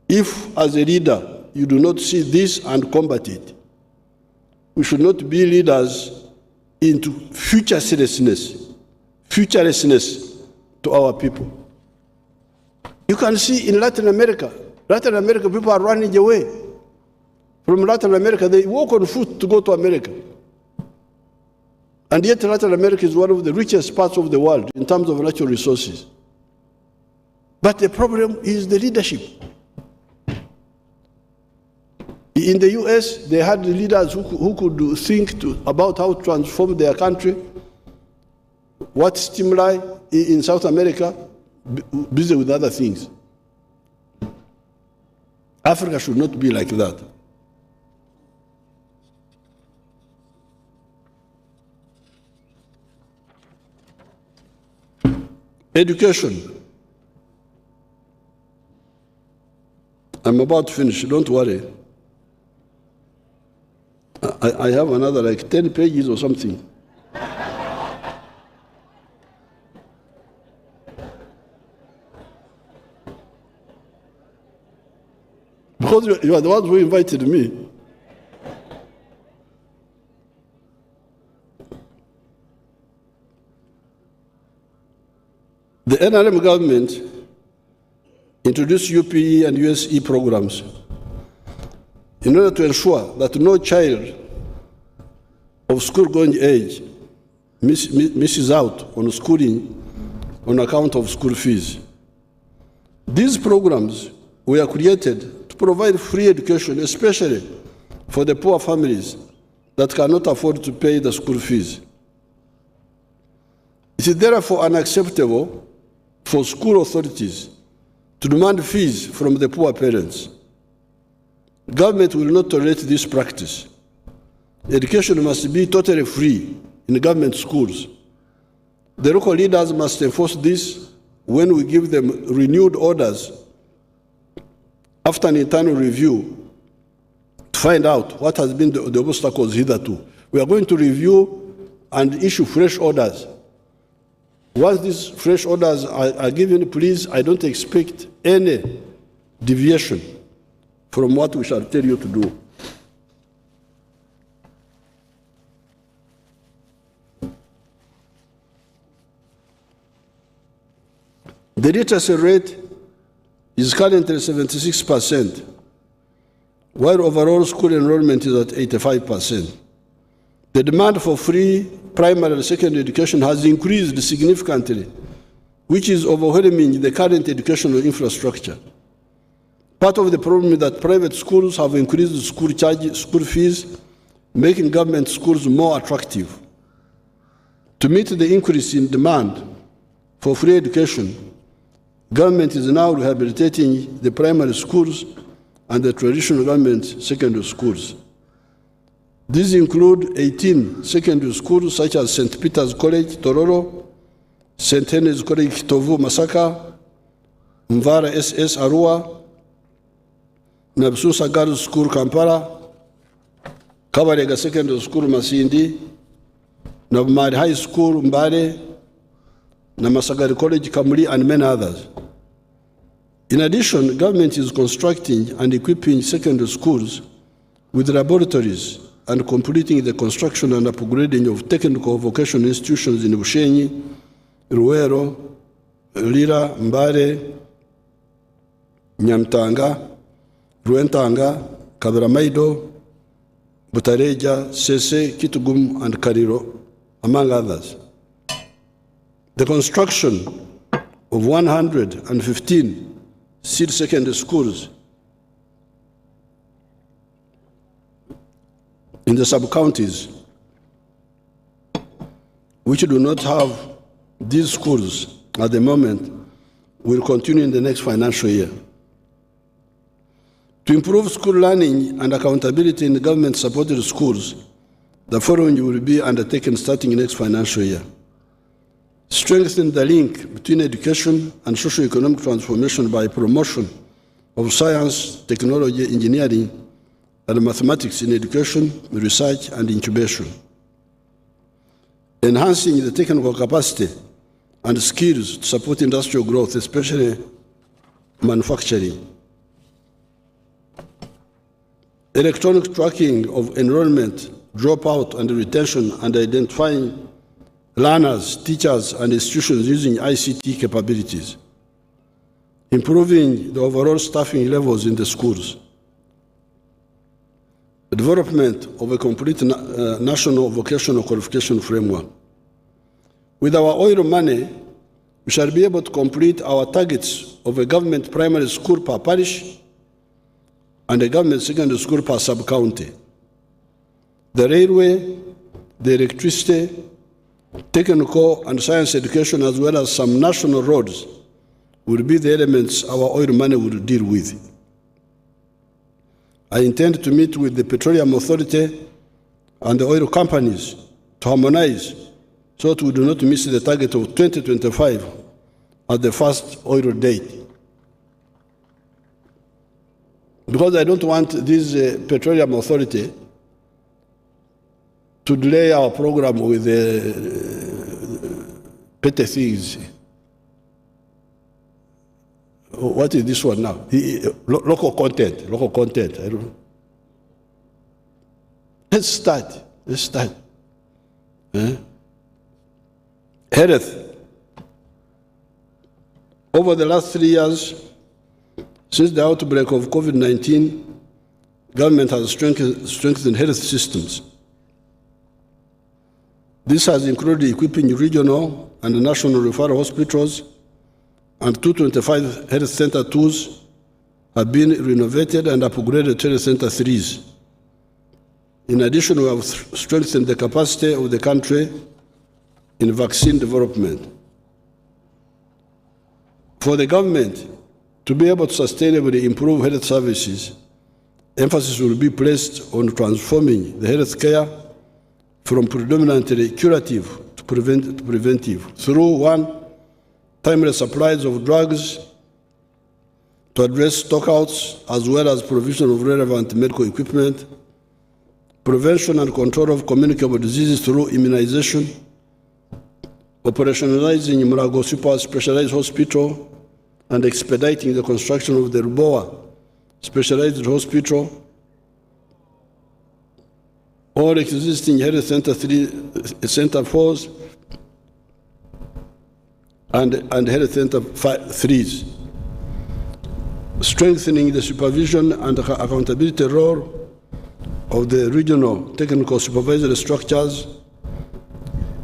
if, as a leader, you do not see this and combat it. We should not be leaders into futurelessness to our people. You can see in Latin America people are running away. From Latin America, they walk on foot to go to America. And yet Latin America is one of the richest parts of the world in terms of natural resources. But the problem is the leadership. In the US, they had leaders who could think about how to transform their country. What stimuli in South America, busy with other things. Africa should not be like that. Education. I'm about to finish, don't worry. I have another like 10 pages or something. Because you are the ones who invited me. The NRM government introduced UPE and USE programs in order to ensure that no child of school-going age misses out on schooling on account of school fees. These programs were created to provide free education, especially for the poor families that cannot afford to pay the school fees. It is therefore unacceptable for school authorities to demand fees from the poor parents. Government will not tolerate this practice. Education must be totally free in government schools. The local leaders must enforce this when we give them renewed orders after an internal review to find out what has been the obstacles hitherto. We are going to review and issue fresh orders. Once these fresh orders are given, please, I don't expect any deviation from what we shall tell you to do. The literacy rate is currently 76%, while overall school enrollment is at 85%. The demand for free primary and secondary education has increased significantly, which is overwhelming the current educational infrastructure. Part of the problem is that private schools have increased school fees, making government schools more attractive. To meet the increase in demand for free education, government is now rehabilitating the primary schools and the traditional government secondary schools. These include 18 secondary schools such as St. Peter's College, Kololo, St. Henry's College, Kitovu, Masaka, Mvara SS, Arua, Nabsusa Girls School, Kampala, Kabarega Secondary School, Masindi, Nabumari High School, Mbale, Namasagari College, Kamuli, and many others. In addition, government is constructing and equipping secondary schools with laboratories and completing the construction and upgrading of technical vocational institutions in Bushenyi, Ruwero, Lira, Mbale, Nyamtanga, Ruentanga, Kabaramaido, Butareja, Sese, Kitugum, and Kariro, among others. The construction of 115 seed secondary schools in the sub-counties which do not have these schools at the moment will continue in the next financial year. To improve school learning and accountability in the government-supported schools, the following will be undertaken starting next financial year. Strengthen the link between education and socio-economic transformation by promotion of science, technology, engineering, and mathematics in education, research, and incubation. Enhancing the technical capacity and skills to support industrial growth, especially manufacturing. Electronic tracking of enrollment, dropout, and retention, and identifying learners, teachers, and institutions using ICT capabilities. Improving the overall staffing levels in the schools. The development of a complete national vocational qualification framework. With our oil money, we shall be able to complete our targets of a government primary school per parish and a government secondary school per sub-county. The railway, the electricity, technical and science education, as well as some national roads, will be the elements our oil money will deal with. I intend to meet with the Petroleum Authority and the oil companies to harmonize so that we do not miss the target of 2025 at the first oil date. Because I don't want this Petroleum Authority to delay our program with petty things. What is this one now? Local content. I don't know. Let's start. Health. Over the last 3 years, since the outbreak of COVID-19, government has strengthened health systems. This has included equipping regional and national referral hospitals, and 225 health center 2s have been renovated and upgraded to health center 3s. In addition, we have strengthened the capacity of the country in vaccine development. For the government to be able to sustainably improve health services, emphasis will be placed on transforming the health care from predominantly curative to preventive through, 1, timely supplies of drugs to address stockouts, as well as provision of relevant medical equipment, prevention and control of communicable diseases through immunization, operationalizing Murago Super Specialized Hospital, and expediting the construction of the Ruboa Specialized Hospital. All existing health center 4s and health center 3s. strengthening the supervision and accountability role of the regional technical supervisory structures,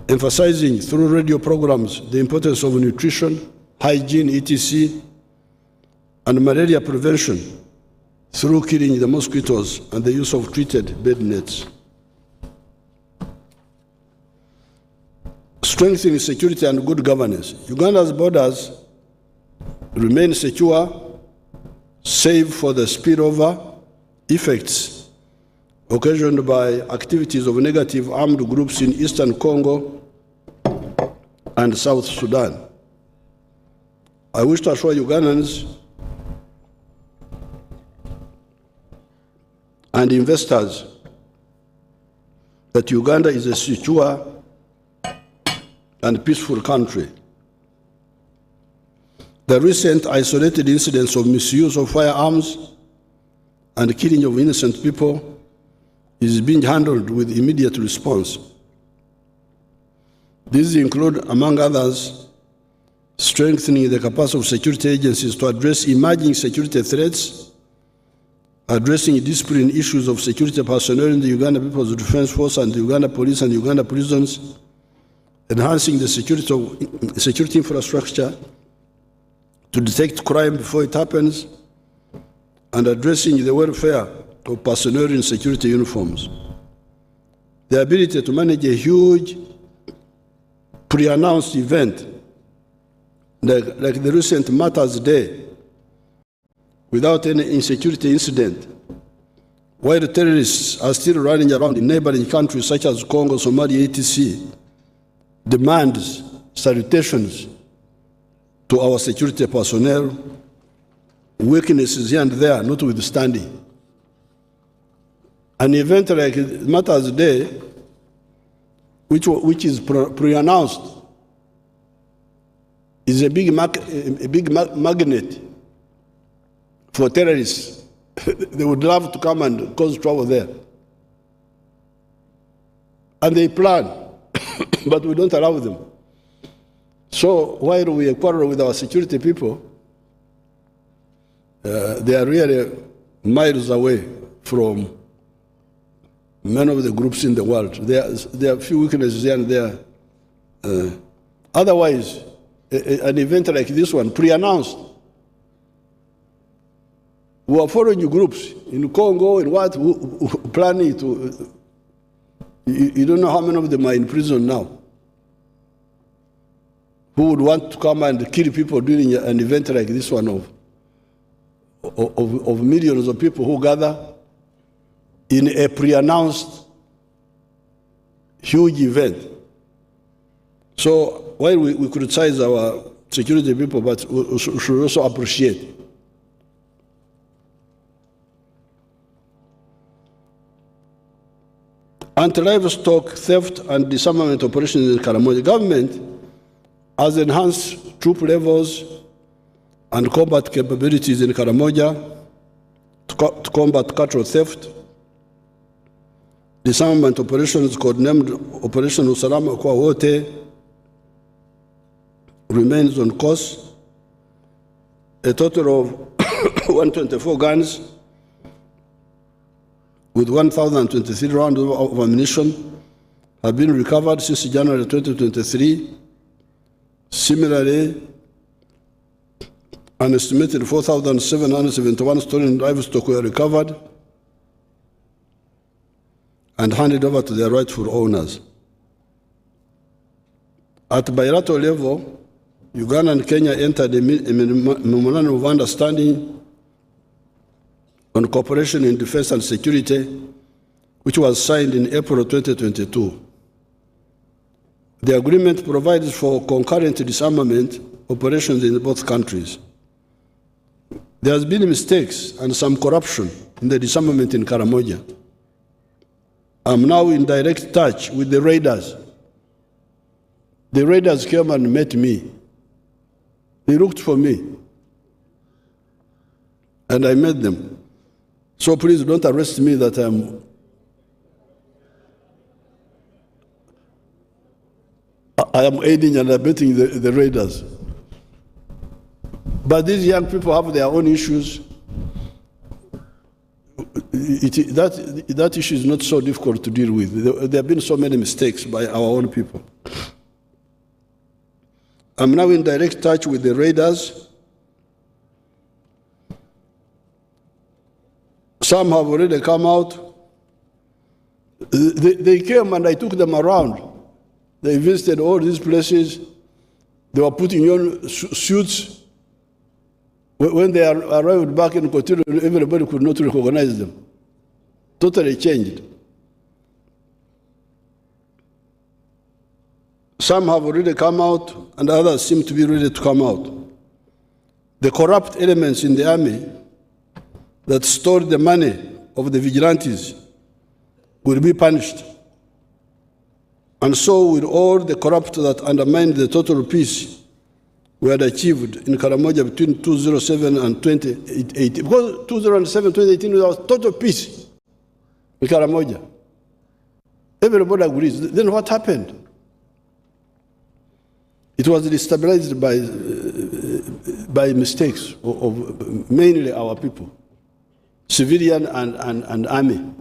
emphasizing through radio programs the importance of nutrition, hygiene, etc., and malaria prevention through killing the mosquitoes and the use of treated bed nets. Strengthening security and good governance. Uganda's borders remain secure, save for the spillover effects occasioned by activities of negative armed groups in eastern Congo and South Sudan. I wish to assure Ugandans and investors that Uganda is a secure and peaceful country. The recent isolated incidents of misuse of firearms and killing of innocent people is being handled with immediate response. These include, among others, strengthening the capacity of security agencies to address emerging security threats, addressing discipline issues of security personnel in the Uganda People's Defense Force and the Uganda Police and Uganda prisons, enhancing the security infrastructure to detect crime before it happens, and addressing the welfare of personnel in security uniforms. The ability to manage a huge pre-announced event like the recent Martyrs' Day without any insecurity incident, while the terrorists are still running around in neighboring countries such as Congo, Somalia, etc., demands salutations to our security personnel, weaknesses here and there notwithstanding. An event like Martyrs' Day, which is pre-announced, is a big magnet for terrorists. They would love to come and cause trouble there. And they plan, but we don't allow them. So while we quarrel with our security people, they are really miles away from many of the groups in the world. There are few weaknesses here and there. Otherwise, an event like this one, pre-announced, we are following groups in Congo, in what, planning to, you don't know how many of them are in prison now, who would want to come and kill people during an event like this one of millions of people who gather in a pre-announced huge event. So while we criticize our security people, but we should also appreciate. Anti-livestock theft and disarmament operations in Karamoja. The government has enhanced troop levels and combat capabilities in Karamoja to combat cattle theft. Disarmament operations, codenamed Operation Usalama kwa Wote, remains on course. A total of 124 guns with 1,023 rounds of ammunition have been recovered since January 2023. Similarly, an estimated 4,771 stolen livestock were recovered and handed over to their rightful owners. At bilateral level, Uganda and Kenya entered a memorandum of understanding on cooperation in defense and security, which was signed in April 2022. The agreement provides for concurrent disarmament operations in both countries. There has been mistakes and some corruption in the disarmament in Karamoja. I'm now in direct touch with the raiders. The raiders came and met me. They looked for me, and I met them. So please don't arrest me that I am aiding and abetting the raiders. But these young people have their own issues. that issue is not so difficult to deal with. There have been so many mistakes by our own people. I'm now in direct touch with the raiders. Some have already come out. They came and I took them around. They visited all these places. They were putting on suits. When they arrived back in Kotiro, everybody could not recognize them. Totally changed. Some have already come out, and others seem to be ready to come out. The corrupt elements in the army that stored the money of the vigilantes will be punished. And so will all the corrupt that undermined the total peace we had achieved in Karamoja between 2007 and 2018. Because 2007, 2018 was total peace in Karamoja. Everybody agrees. Then what happened? It was destabilized by mistakes of mainly our people, civilian and army.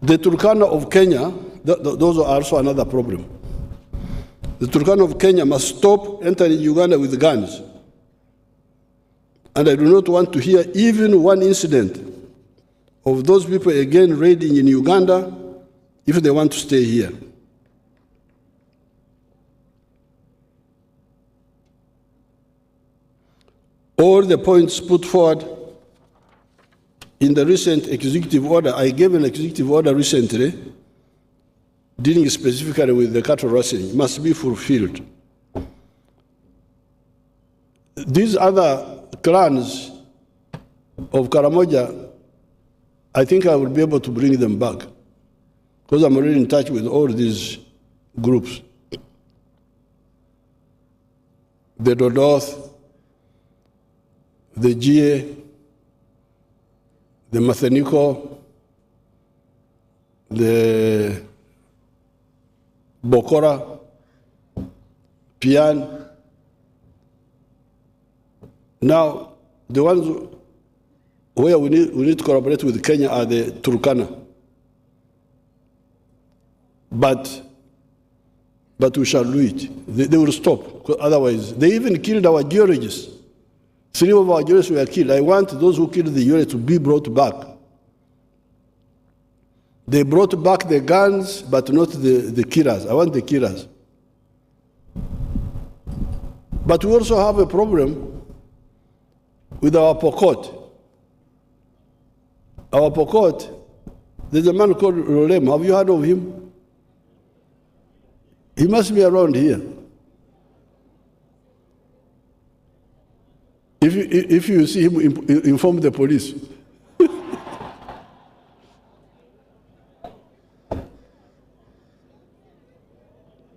The Turkana of Kenya, those are also another problem. The Turkana of Kenya must stop entering Uganda with guns. And I do not want to hear even one incident of those people again raiding in Uganda if they want to stay here. All the points put forward in the recent executive order, I gave an executive order recently dealing specifically with the cattle rustling, must be fulfilled. These other clans of Karamoja, I think I will be able to bring them back because I'm already in touch with all these groups. The Dodoth, the GA, the Matheniko, the Bokora, Pian. Now, the ones where we need to collaborate with Kenya are the Turkana. But we shall do it. They will stop, otherwise, they even killed our geologists. 3 of our geologists were killed. I want those who killed the geologists to be brought back. They brought back the guns, but not the killers. I want the killers. But we also have a problem with our Pokot. Our Pokot, there's a man called Rolem. Have you heard of him? He must be around here. If you see him, inform the police.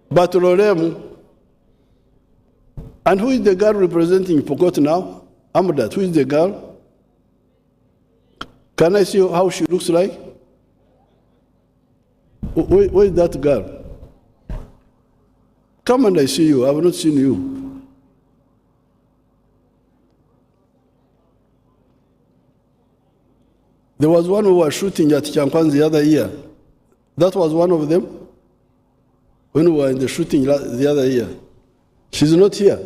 But Rolem, and who is the girl representing Pokot now? Amadat, who is the girl? Can I see how she looks like? Where is that girl? Come and I see you. I have not seen you. There was one who was shooting at Chankwan the other year. That was one of them. When we were in the shooting the other year. She's not here.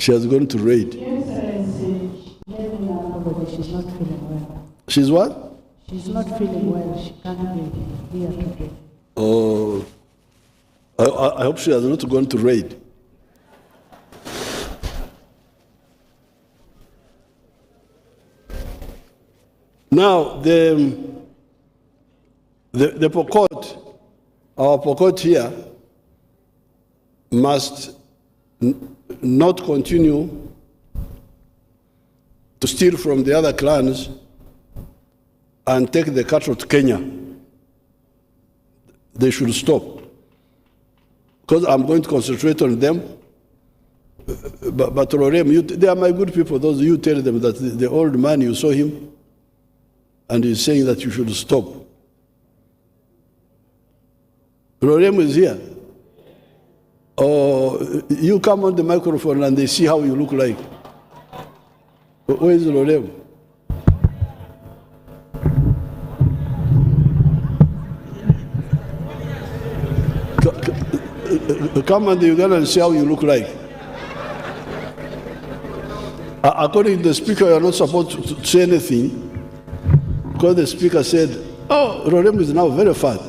She has gone to raid. She's not feeling well. She's what? She's not feeling well. She can't be here today. Oh, I hope she has not gone to raid. Now, the Pokot, our Pokot here, must not continue to steal from the other clans and take the cattle to Kenya. They should stop. Because I'm going to concentrate on them. But Rorem, they are my good people. Those you tell them that the old man, you saw him, and he's saying that you should stop. Rorem is here. Oh, you come on the microphone and they see how you look like. Where is Lorem? Come and you're gonna see how you look like. According to the speaker, you're not supposed to say anything because the speaker said, oh, Lorem is now very fat.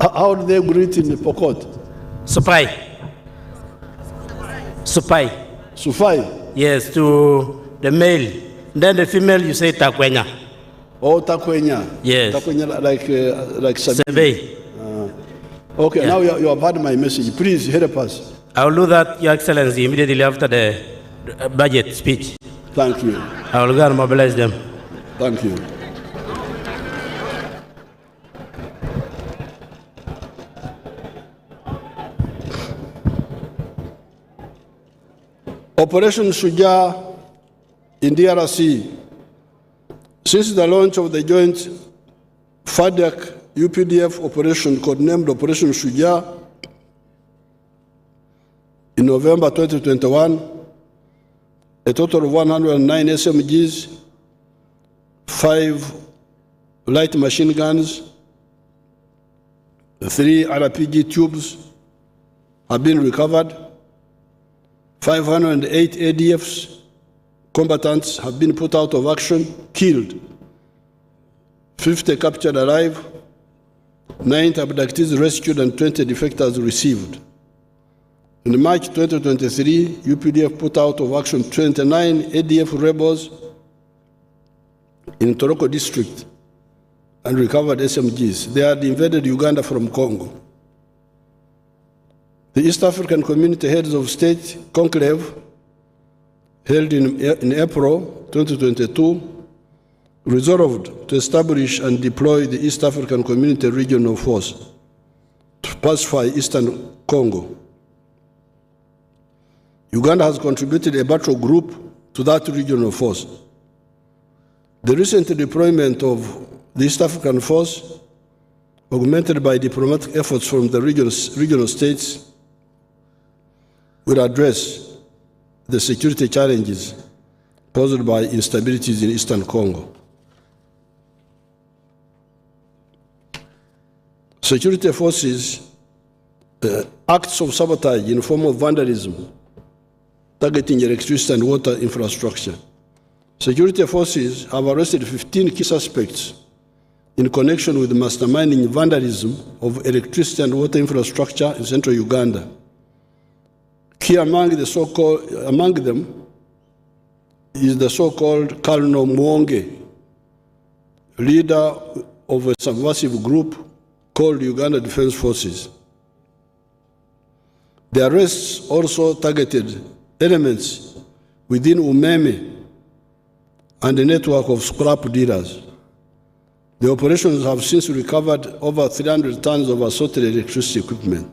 How do they greet in the Pokot? Supai. Sufai. Yes, to the male. Then the female, you say takwenya. Oh, Takwenya. Yes. Takwenya like Sabi. Sebe. Okay, Yeah. now you have heard my message. Please help us. I will do that, Your Excellency, immediately after the budget speech. Thank you. I will go and mobilize them. Thank you. Operation Shuja in DRC. Since the launch of the joint FADC UPDF operation codenamed Operation Shuja in November 2021, a total of 109 SMGs, 5 light machine guns, 3 RPG tubes have been recovered. 508 ADFs combatants have been put out of action, killed. 50 captured alive, 9 abductees rescued, and 20 defectors received. In March 2023, UPDF put out of action 29 ADF rebels in Toroko district and recovered SMGs. They had invaded Uganda from Congo. The East African Community Heads of State Conclave, held in April 2022, resolved to establish and deploy the East African Community Regional Force to pacify Eastern Congo. Uganda has contributed a battle group to that regional force. The recent deployment of the East African Force, augmented by diplomatic efforts from the regional states, will address the security challenges posed by instabilities in Eastern Congo. Security forces acts of sabotage in the form of vandalism, targeting electricity and water infrastructure. Security forces have arrested 15 key suspects in connection with masterminding vandalism of electricity and water infrastructure in central Uganda. Key among them is the so-called Kololo Mwonge, leader of a subversive group called Uganda Defense Forces. The arrests also targeted elements within Umeme and a network of scrap dealers. The operations have since recovered over 300 tons of assorted electricity equipment.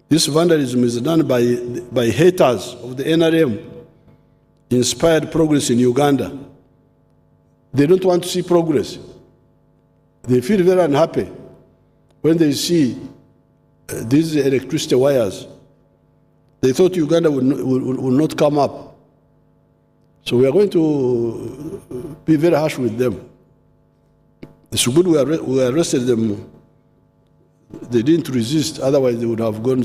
This vandalism is done by haters of the NRM-inspired progress in Uganda. They don't want to see progress. They feel very unhappy when they see these electricity wires. They thought Uganda would not come up. So we are going to be very harsh with them. It's good we arrested them. They didn't resist, otherwise they would have gone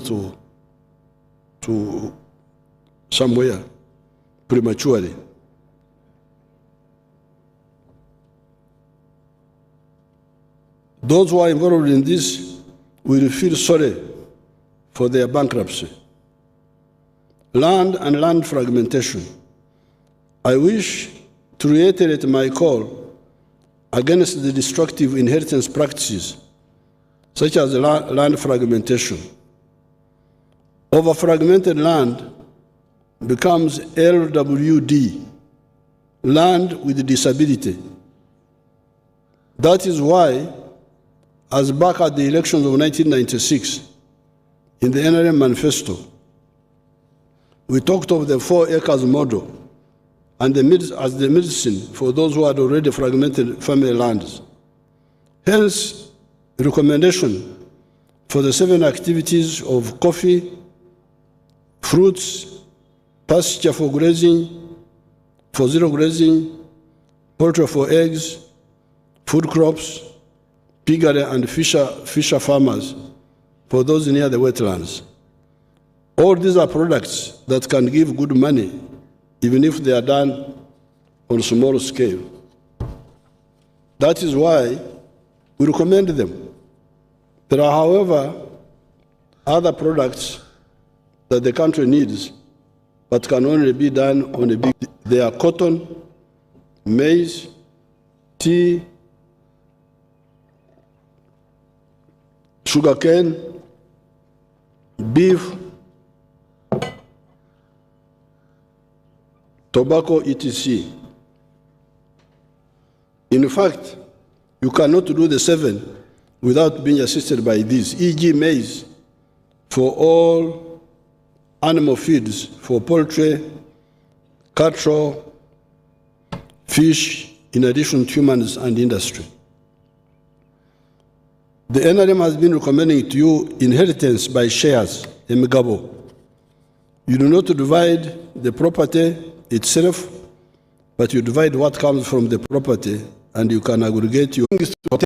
to somewhere prematurely. Those who are involved in this will feel sorry for their bankruptcy. Land and land fragmentation. I wish to reiterate my call against the destructive inheritance practices such as land fragmentation. Over-fragmented land becomes LWD, land with disability. That is why, as back at the elections of 1996, in the NRM manifesto, we talked of the 4 acres model and as the medicine for those who had already fragmented family lands. Hence, the recommendation for the 7 activities of coffee, fruits, pasture for grazing, for zero grazing, poultry for eggs, food crops, piggery and fisher farmers for those near the wetlands. All these are products that can give good money, even if they are done on a small scale. That is why we recommend them. There are, however, other products that the country needs, but can only be done on a big. They are cotton, maize, tea, sugarcane, beef, tobacco, etc. In fact, you cannot do the 7 without being assisted by these, e.g. maize for all animal feeds, for poultry, cattle, fish, in addition to humans and industry. The NRM has been recommending to you inheritance by shares, emigabo. You do not divide the property itself, but you divide what comes from the property, and you can aggregate your